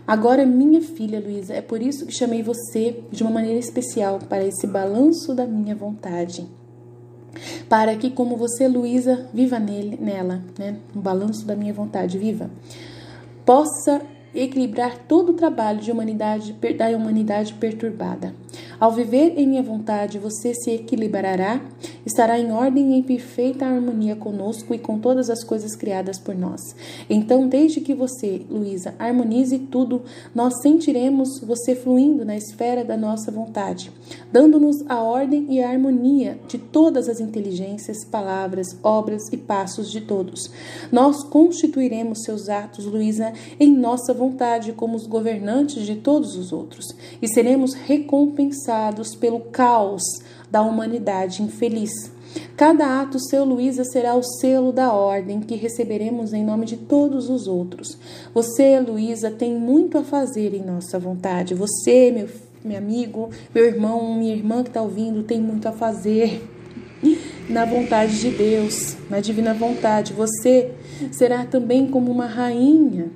Agora, minha filha, Luísa, é por isso que chamei você de uma maneira especial para esse balanço da minha vontade. Para que, como você, Luísa, viva nela, né? No balanço da minha vontade, viva. Possa equilibrar todo o trabalho da humanidade perturbada. Ao viver em minha vontade, você se equilibrará, estará em ordem e em perfeita harmonia conosco e com todas as coisas criadas por nós. Então, desde que você, Luísa, harmonize tudo, nós sentiremos você fluindo na esfera da nossa vontade, dando-nos a ordem e a harmonia de todas as inteligências, palavras, obras e passos de todos. Nós constituiremos seus atos, Luísa, em nossa vontade como os governantes de todos os outros, e seremos recompensados pelo caos da humanidade infeliz. Cada ato seu, Luísa, será o selo da ordem que receberemos em nome de todos os outros. Você, Luísa, tem muito a fazer em nossa vontade. Você, meu amigo, meu irmão, minha irmã que está ouvindo, tem muito a fazer na vontade de Deus, na divina vontade. Você será também como uma rainha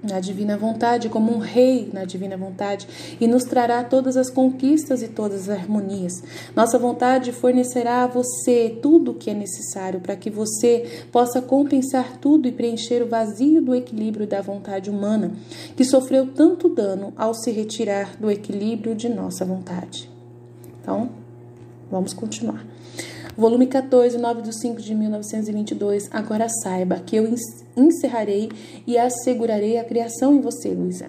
na divina vontade, como um rei na divina vontade, e nos trará todas as conquistas e todas as harmonias. Nossa vontade fornecerá a você tudo o que é necessário para que você possa compensar tudo e preencher o vazio do equilíbrio da vontade humana, que sofreu tanto dano ao se retirar do equilíbrio de nossa vontade. Então, vamos continuar. Volume 14, 9/5 de 1922. Agora saiba que eu encerrarei e assegurarei a criação em você, Luísa.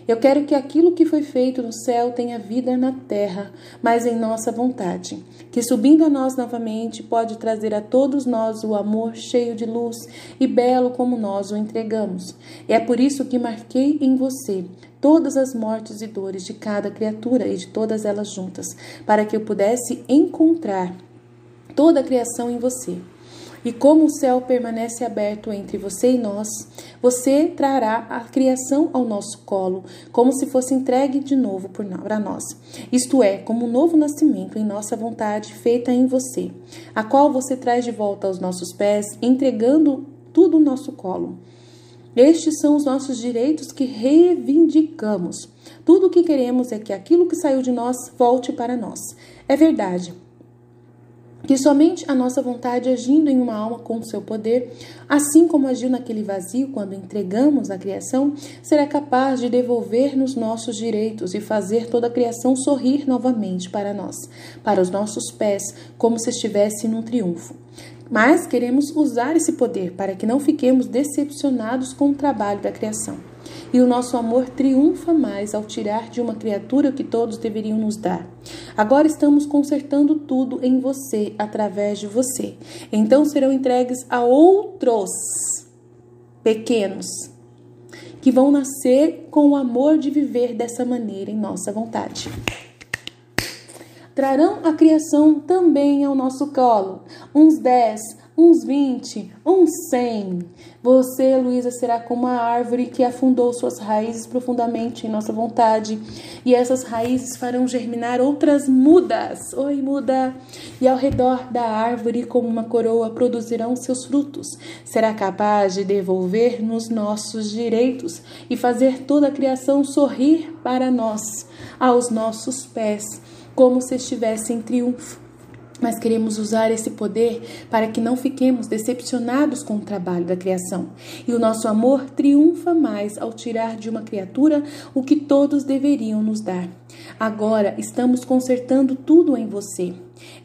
Eu quero que aquilo que foi feito no céu tenha vida na terra, mas em nossa vontade, que subindo a nós novamente pode trazer a todos nós o amor cheio de luz e belo como nós o entregamos. É por isso que marquei em você todas as mortes e dores de cada criatura e de todas elas juntas, para que eu pudesse encontrar toda a criação em você. E como o céu permanece aberto entre você e nós, você trará a criação ao nosso colo, como se fosse entregue de novo para nós. Isto é, como um novo nascimento em nossa vontade feita em você, a qual você traz de volta aos nossos pés, entregando tudo no nosso colo. Estes são os nossos direitos que reivindicamos. Tudo o que queremos é que aquilo que saiu de nós volte para nós. É verdade que somente a nossa vontade agindo em uma alma com o seu poder, assim como agiu naquele vazio quando entregamos a criação, será capaz de devolver-nos nossos direitos e fazer toda a criação sorrir novamente para nós, para os nossos pés, como se estivesse num triunfo. Mas queremos usar esse poder para que não fiquemos decepcionados com o trabalho da criação. E o nosso amor triunfa mais ao tirar de uma criatura o que todos deveriam nos dar. Agora estamos consertando tudo em você, através de você. Então serão entregues a outros pequenos, que vão nascer com o amor de viver dessa maneira em nossa vontade. Trarão a criação também ao nosso colo, uns 10, uns 20, uns 100. Você, Luísa, será como a árvore que afundou suas raízes profundamente em nossa vontade. E essas raízes farão germinar outras mudas. Oi, muda! E ao redor da árvore, como uma coroa, produzirão seus frutos. Será capaz de devolver-nos nossos direitos e fazer toda a criação sorrir para nós, aos nossos pés, como se estivesse em triunfo. Mas queremos usar esse poder para que não fiquemos decepcionados com o trabalho da criação. E o nosso amor triunfa mais ao tirar de uma criatura o que todos deveriam nos dar. Agora estamos consertando tudo em você.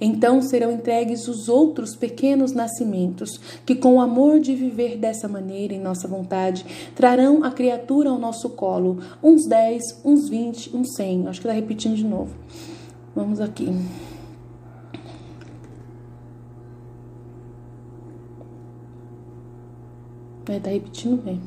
Então serão entregues os outros pequenos nascimentos, que com o amor de viver dessa maneira em nossa vontade, trarão a criatura ao nosso colo. Uns 10, uns 20, uns 100. Acho que está repetindo de novo. Vamos aqui. Tá repetindo bem.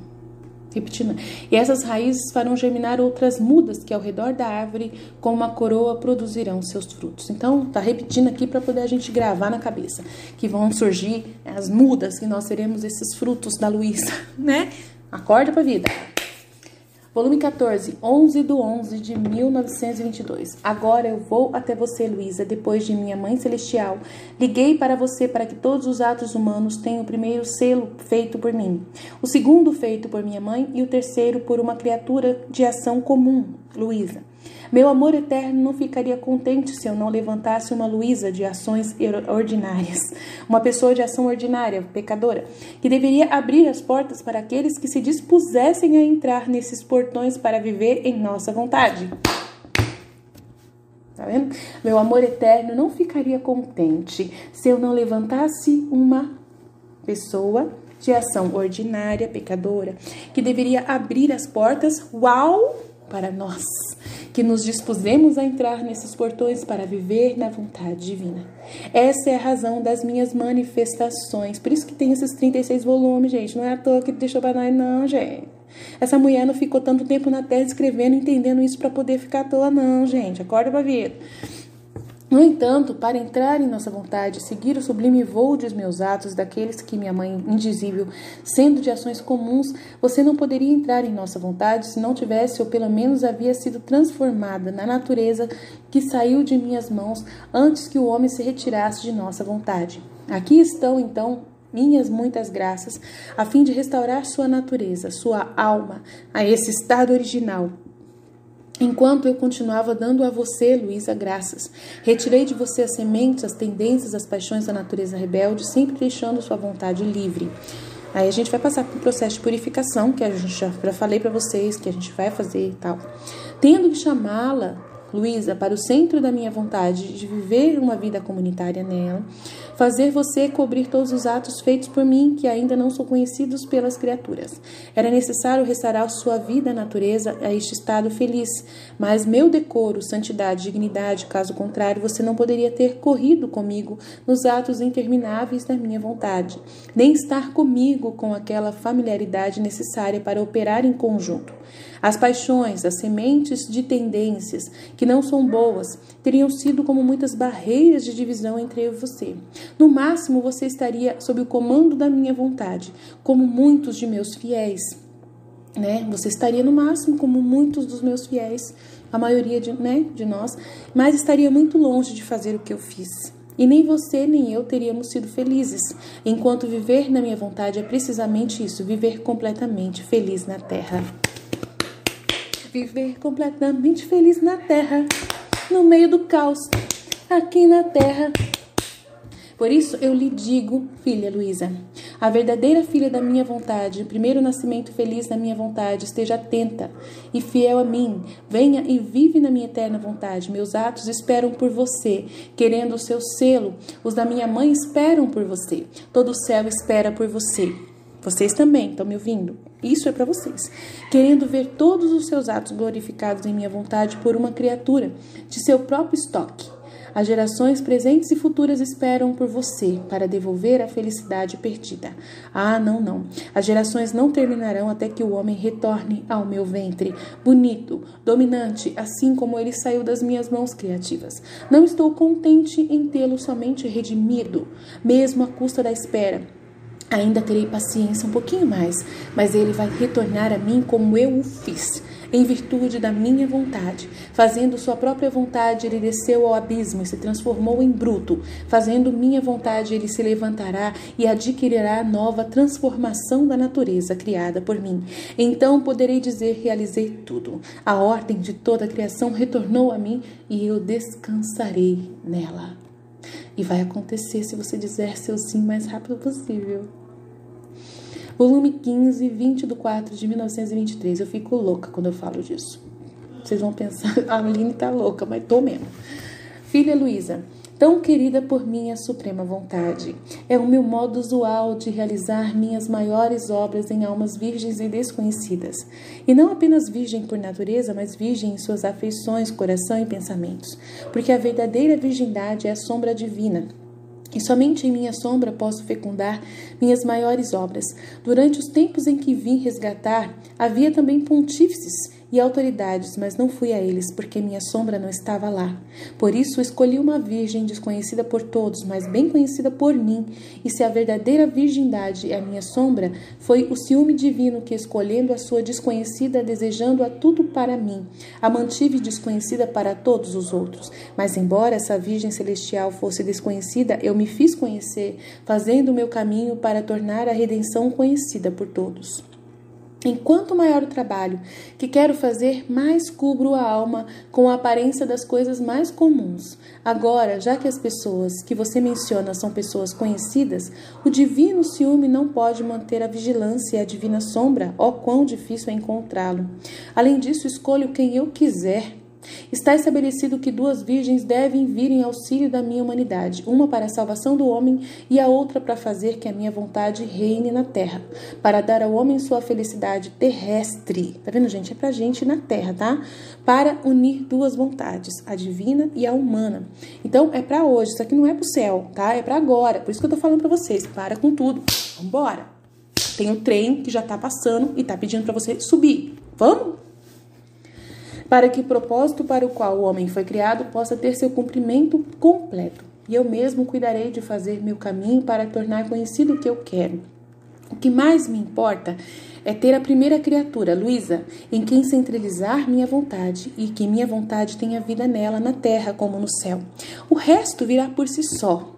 Repetindo. E essas raízes farão germinar outras mudas que ao redor da árvore, com uma coroa, produzirão seus frutos. Então, tá repetindo aqui para poder a gente gravar na cabeça. Que vão surgir as mudas, que nós seremos esses frutos da Luísa, né? Acorda pra vida. Volume 14, 11/11 de 1922. Agora eu vou até você, Luísa, depois de minha Mãe Celestial. Liguei para você para que todos os atos humanos tenham o primeiro selo feito por mim, o segundo feito por minha mãe e o terceiro por uma criatura de ação comum, Luísa. Meu amor eterno não ficaria contente se eu não levantasse uma Luísa de ações ordinárias, uma pessoa de ação ordinária, pecadora, que deveria abrir as portas para aqueles que se dispusessem a entrar nesses portões para viver em nossa vontade. Tá vendo? Meu amor eterno não ficaria contente se eu não levantasse uma pessoa de ação ordinária, pecadora, que deveria abrir as portas, para nós, que nos dispusemos a entrar nesses portões para viver na vontade divina. Essa é a razão das minhas manifestações. Por isso que tem esses 36 volumes, gente. Não é à toa que deixou pra nós, não, gente. Essa mulher não ficou tanto tempo na terra escrevendo, entendendo isso para poder ficar à toa, não, gente. Acorda pra vida. No entanto, para entrar em nossa vontade, seguir o sublime voo dos meus atos, daqueles que minha mãe indizível, sendo de ações comuns, você não poderia entrar em nossa vontade se não tivesse, ou pelo menos havia sido transformada na natureza que saiu de minhas mãos antes que o homem se retirasse de nossa vontade. Aqui estão, então, minhas muitas graças, a fim de restaurar sua natureza, sua alma, a esse estado original. Enquanto eu continuava dando a você, Luísa, graças, retirei de você as sementes, as tendências, as paixões da natureza rebelde, sempre deixando sua vontade livre. Aí a gente vai passar por um processo de purificação, que a gente já falei para vocês, que a gente vai fazer e tal. Tendo que chamá-la, Luísa, para o centro da minha vontade de viver uma vida comunitária nela, fazer você cobrir todos os atos feitos por mim, que ainda não são conhecidos pelas criaturas. Era necessário restaurar sua vida, natureza, a este estado feliz, mas meu decoro, santidade, dignidade, caso contrário, você não poderia ter corrido comigo nos atos intermináveis da minha vontade, nem estar comigo com aquela familiaridade necessária para operar em conjunto. As paixões, as sementes de tendências que não são boas, teriam sido como muitas barreiras de divisão entre eu e você. No máximo, você estaria sob o comando da minha vontade, como muitos de meus fiéis. Você estaria no máximo como muitos dos meus fiéis, a maioria de nós, mas estaria muito longe de fazer o que eu fiz. E nem você nem eu teríamos sido felizes, enquanto viver na minha vontade é precisamente isso, viver completamente feliz na terra. Viver completamente feliz na terra, no meio do caos, aqui na terra. Por isso eu lhe digo, filha Luísa, a verdadeira filha da minha vontade, o primeiro nascimento feliz da minha vontade, esteja atenta e fiel a mim. Venha e vive na minha eterna vontade. Meus atos esperam por você, querendo o seu selo. Os da minha mãe esperam por você. Todo o céu espera por você. Vocês também estão me ouvindo? Isso é para vocês. Querendo ver todos os seus atos glorificados em minha vontade por uma criatura de seu próprio estoque. As gerações presentes e futuras esperam por você para devolver a felicidade perdida. Ah, não, não. As gerações não terminarão até que o homem retorne ao meu ventre, bonito, dominante, assim como ele saiu das minhas mãos criativas. Não estou contente em tê-lo somente redimido, mesmo à custa da espera. Ainda terei paciência um pouquinho mais, mas ele vai retornar a mim como eu o fiz, em virtude da minha vontade. Fazendo sua própria vontade, ele desceu ao abismo e se transformou em bruto. Fazendo minha vontade, ele se levantará e adquirirá a nova transformação da natureza criada por mim. Então poderei dizer: realizei tudo. A ordem de toda a criação retornou a mim e eu descansarei nela. E vai acontecer se você dizer seu sim o mais rápido possível. Volume 15, 20/4 de 1923. Eu fico louca quando eu falo disso. Vocês vão pensar, a Aline tá louca, mas tô mesmo. Filha Luísa, tão querida por minha suprema vontade, é o meu modo usual de realizar minhas maiores obras em almas virgens e desconhecidas. E não apenas virgem por natureza, mas virgem em suas afeições, coração e pensamentos. Porque a verdadeira virgindade é a sombra divina. E somente em minha sombra posso fecundar minhas maiores obras. Durante os tempos em que vim resgatar, havia também pontífices e autoridades, mas não fui a eles, porque minha sombra não estava lá. Por isso escolhi uma virgem desconhecida por todos, mas bem conhecida por mim. E se a verdadeira virgindade é a minha sombra, foi o ciúme divino que, escolhendo a sua desconhecida, desejando-a tudo para mim, a mantive desconhecida para todos os outros. Mas embora essa virgem celestial fosse desconhecida, eu me fiz conhecer, fazendo o meu caminho para tornar a redenção conhecida por todos. Enquanto maior o trabalho que quero fazer, mais cubro a alma com a aparência das coisas mais comuns. Agora, já que as pessoas que você menciona são pessoas conhecidas, o divino ciúme não pode manter a vigilância e a divina sombra, ó quão difícil é encontrá-lo. Além disso, escolho quem eu quiser. Está estabelecido que 2 virgens devem vir em auxílio da minha humanidade, uma para a salvação do homem e a outra para fazer que a minha vontade reine na terra, para dar ao homem sua felicidade terrestre. Tá vendo, gente? É pra gente na terra, tá? Para unir 2 vontades, a divina e a humana. Então, é pra hoje, isso aqui não é pro céu, tá? É pra agora. Por isso que eu tô falando pra vocês, para com tudo. Vambora! Tem um trem que já tá passando e tá pedindo pra você subir. Vamos? Para que o propósito para o qual o homem foi criado possa ter seu cumprimento completo. E eu mesmo cuidarei de fazer meu caminho para tornar conhecido o que eu quero. O que mais me importa é ter a primeira criatura, Luísa, em quem centralizar minha vontade e que minha vontade tenha vida nela, na terra como no céu. O resto virá por si só.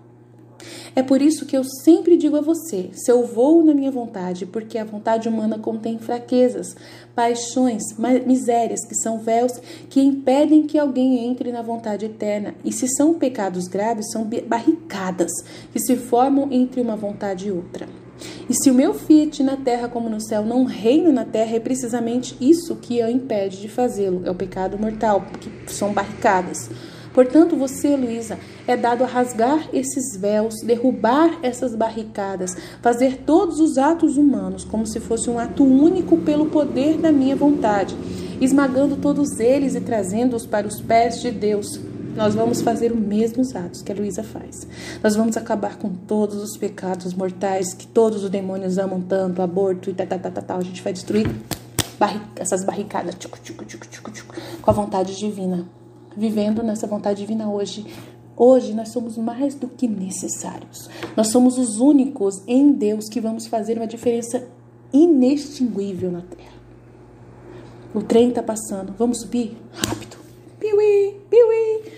É por isso que eu sempre digo a você, se eu vou na minha vontade, porque a vontade humana contém fraquezas, paixões, misérias, que são véus que impedem que alguém entre na vontade eterna. E se são pecados graves, são barricadas que se formam entre uma vontade e outra. E se o meu fiat na terra como no céu não reina na terra, é precisamente isso que o impede de fazê-lo. É o pecado mortal, que são barricadas. Portanto, você, Luísa, é dado a rasgar esses véus, derrubar essas barricadas, fazer todos os atos humanos como se fosse um ato único pelo poder da minha vontade, esmagando todos eles e trazendo-os para os pés de Deus. Nós vamos fazer os mesmos atos que a Luísa faz. Nós vamos acabar com todos os pecados mortais que todos os demônios amam tanto, aborto e tal. A gente vai destruir essas barricadas com a vontade divina. Vivendo nessa vontade divina hoje. Hoje nós somos mais do que necessários. Nós somos os únicos em Deus que vamos fazer uma diferença inextinguível na terra. O trem está passando. Vamos subir? Rápido. Piuí, piuí.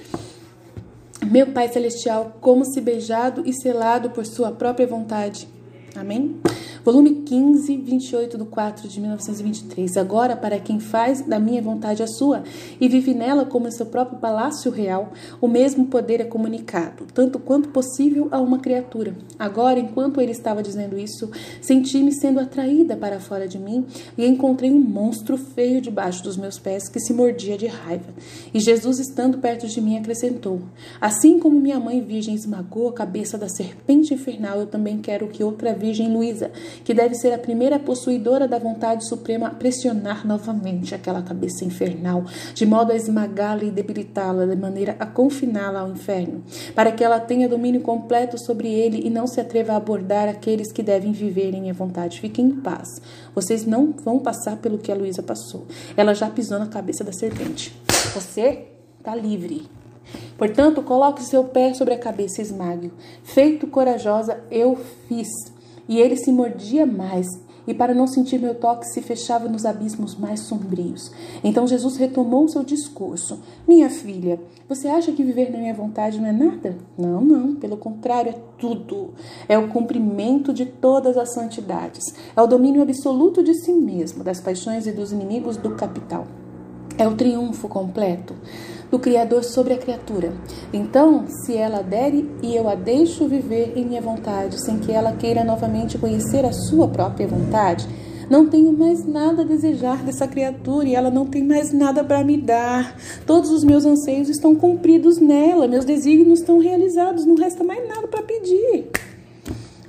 Meu Pai Celestial, como se beijado e selado por sua própria vontade. Amém? Volume 15, 28/4 de 1923. Agora, para quem faz da minha vontade a sua e vive nela como em seu próprio palácio real, o mesmo poder é comunicado, tanto quanto possível, a uma criatura. Agora, enquanto ele estava dizendo isso, senti-me sendo atraída para fora de mim e encontrei um monstro feio debaixo dos meus pés que se mordia de raiva. E Jesus, estando perto de mim, acrescentou: assim como minha mãe virgem esmagou a cabeça da serpente infernal, eu também quero que outra virgem, Luísa, que deve ser a primeira possuidora da vontade suprema a pressionar novamente aquela cabeça infernal, de modo a esmagá-la e debilitá-la, de maneira a confiná-la ao inferno, para que ela tenha domínio completo sobre ele e não se atreva a abordar aqueles que devem viver em minha vontade. Fiquem em paz. Vocês não vão passar pelo que a Luísa passou. Ela já pisou na cabeça da serpente. Você está livre. Portanto, coloque seu pé sobre a cabeça e esmague-o. Feito corajosa, eu fiz. E ele se mordia mais, e para não sentir meu toque, se fechava nos abismos mais sombrios. Então Jesus retomou seu discurso. Minha filha, você acha que viver na minha vontade não é nada? Não, não. Pelo contrário, é tudo. É o cumprimento de todas as santidades. É o domínio absoluto de si mesmo, das paixões e dos inimigos do capital. É o triunfo completo do Criador sobre a criatura. Então, se ela adere e eu a deixo viver em minha vontade, sem que ela queira novamente conhecer a sua própria vontade, não tenho mais nada a desejar dessa criatura e ela não tem mais nada para me dar. Todos os meus anseios estão cumpridos nela, meus desígnios estão realizados, não resta mais nada para pedir.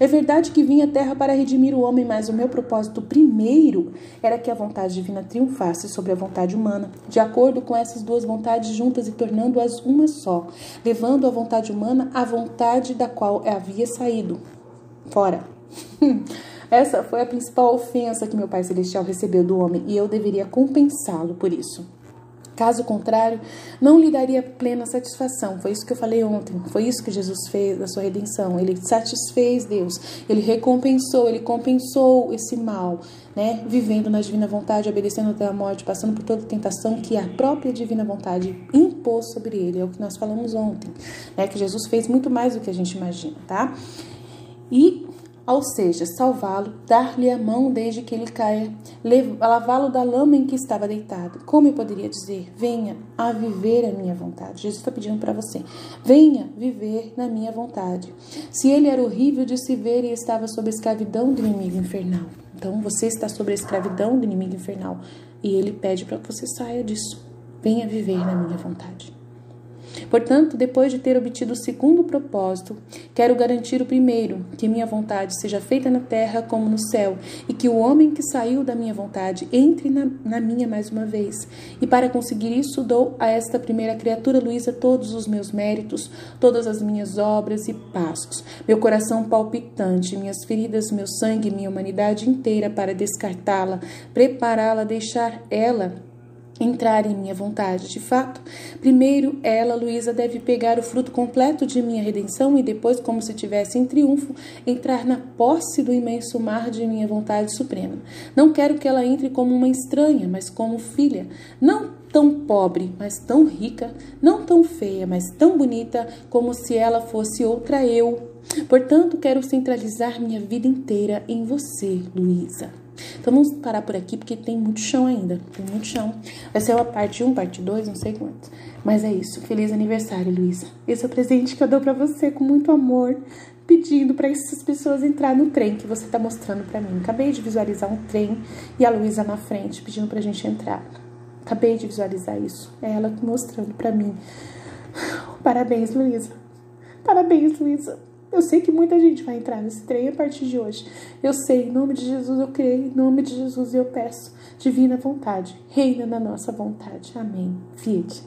É verdade que vim à Terra para redimir o homem, mas o meu propósito primeiro era que a vontade divina triunfasse sobre a vontade humana, de acordo com essas duas vontades juntas e tornando-as uma só, levando a vontade humana à vontade da qual havia saído. Fora. Essa foi a principal ofensa que meu Pai Celestial recebeu do homem e eu deveria compensá-lo por isso. Caso contrário, não lhe daria plena satisfação. Foi isso que eu falei ontem. Foi isso que Jesus fez da sua redenção. Ele satisfez Deus. Ele recompensou, ele compensou esse mal, né? Vivendo na divina vontade, obedecendo até a morte, passando por toda tentação que a própria divina vontade impôs sobre ele. É o que nós falamos ontem, né? Que Jesus fez muito mais do que a gente imagina, tá? Ou seja, salvá-lo, dar-lhe a mão desde que ele caia, lavá-lo da lama em que estava deitado. Como eu poderia dizer? Venha a viver a minha vontade. Jesus está pedindo para você. Venha viver na minha vontade. Se ele era horrível de se ver e estava sob a escravidão do inimigo infernal. Então você está sob a escravidão do inimigo infernal. E ele pede para que você saia disso. Venha viver na minha vontade. Portanto, depois de ter obtido o segundo propósito, quero garantir o primeiro, que minha vontade seja feita na terra como no céu, e que o homem que saiu da minha vontade entre na minha mais uma vez. E para conseguir isso, dou a esta primeira criatura, Luísa, todos os meus méritos, todas as minhas obras e passos, meu coração palpitante, minhas feridas, meu sangue, minha humanidade inteira para descartá-la, prepará-la, deixar ela entrar em minha vontade. De fato, primeiro ela, Luísa, deve pegar o fruto completo de minha redenção e depois, como se tivesse em triunfo, entrar na posse do imenso mar de minha vontade suprema. Não quero que ela entre como uma estranha, mas como filha, não tão pobre, mas tão rica, não tão feia, mas tão bonita, como se ela fosse outra eu. Portanto, quero centralizar minha vida inteira em você, Luísa. Então vamos parar por aqui, porque tem muito chão ainda, tem muito chão. Vai ser uma parte 1, parte 2, não sei quanto. Mas é isso, feliz aniversário, Luísa. Esse é o presente que eu dou pra você com muito amor, pedindo pra essas pessoas entrar no trem que você tá mostrando pra mim. Acabei de visualizar um trem e a Luísa na frente, pedindo pra gente entrar. Acabei de visualizar isso, é ela mostrando pra mim. Parabéns, Luísa. Parabéns, Luísa. Eu sei que muita gente vai entrar nesse trem a partir de hoje. Eu sei, em nome de Jesus eu creio, em nome de Jesus eu peço. Divina vontade, reina na nossa vontade. Amém. Fiat.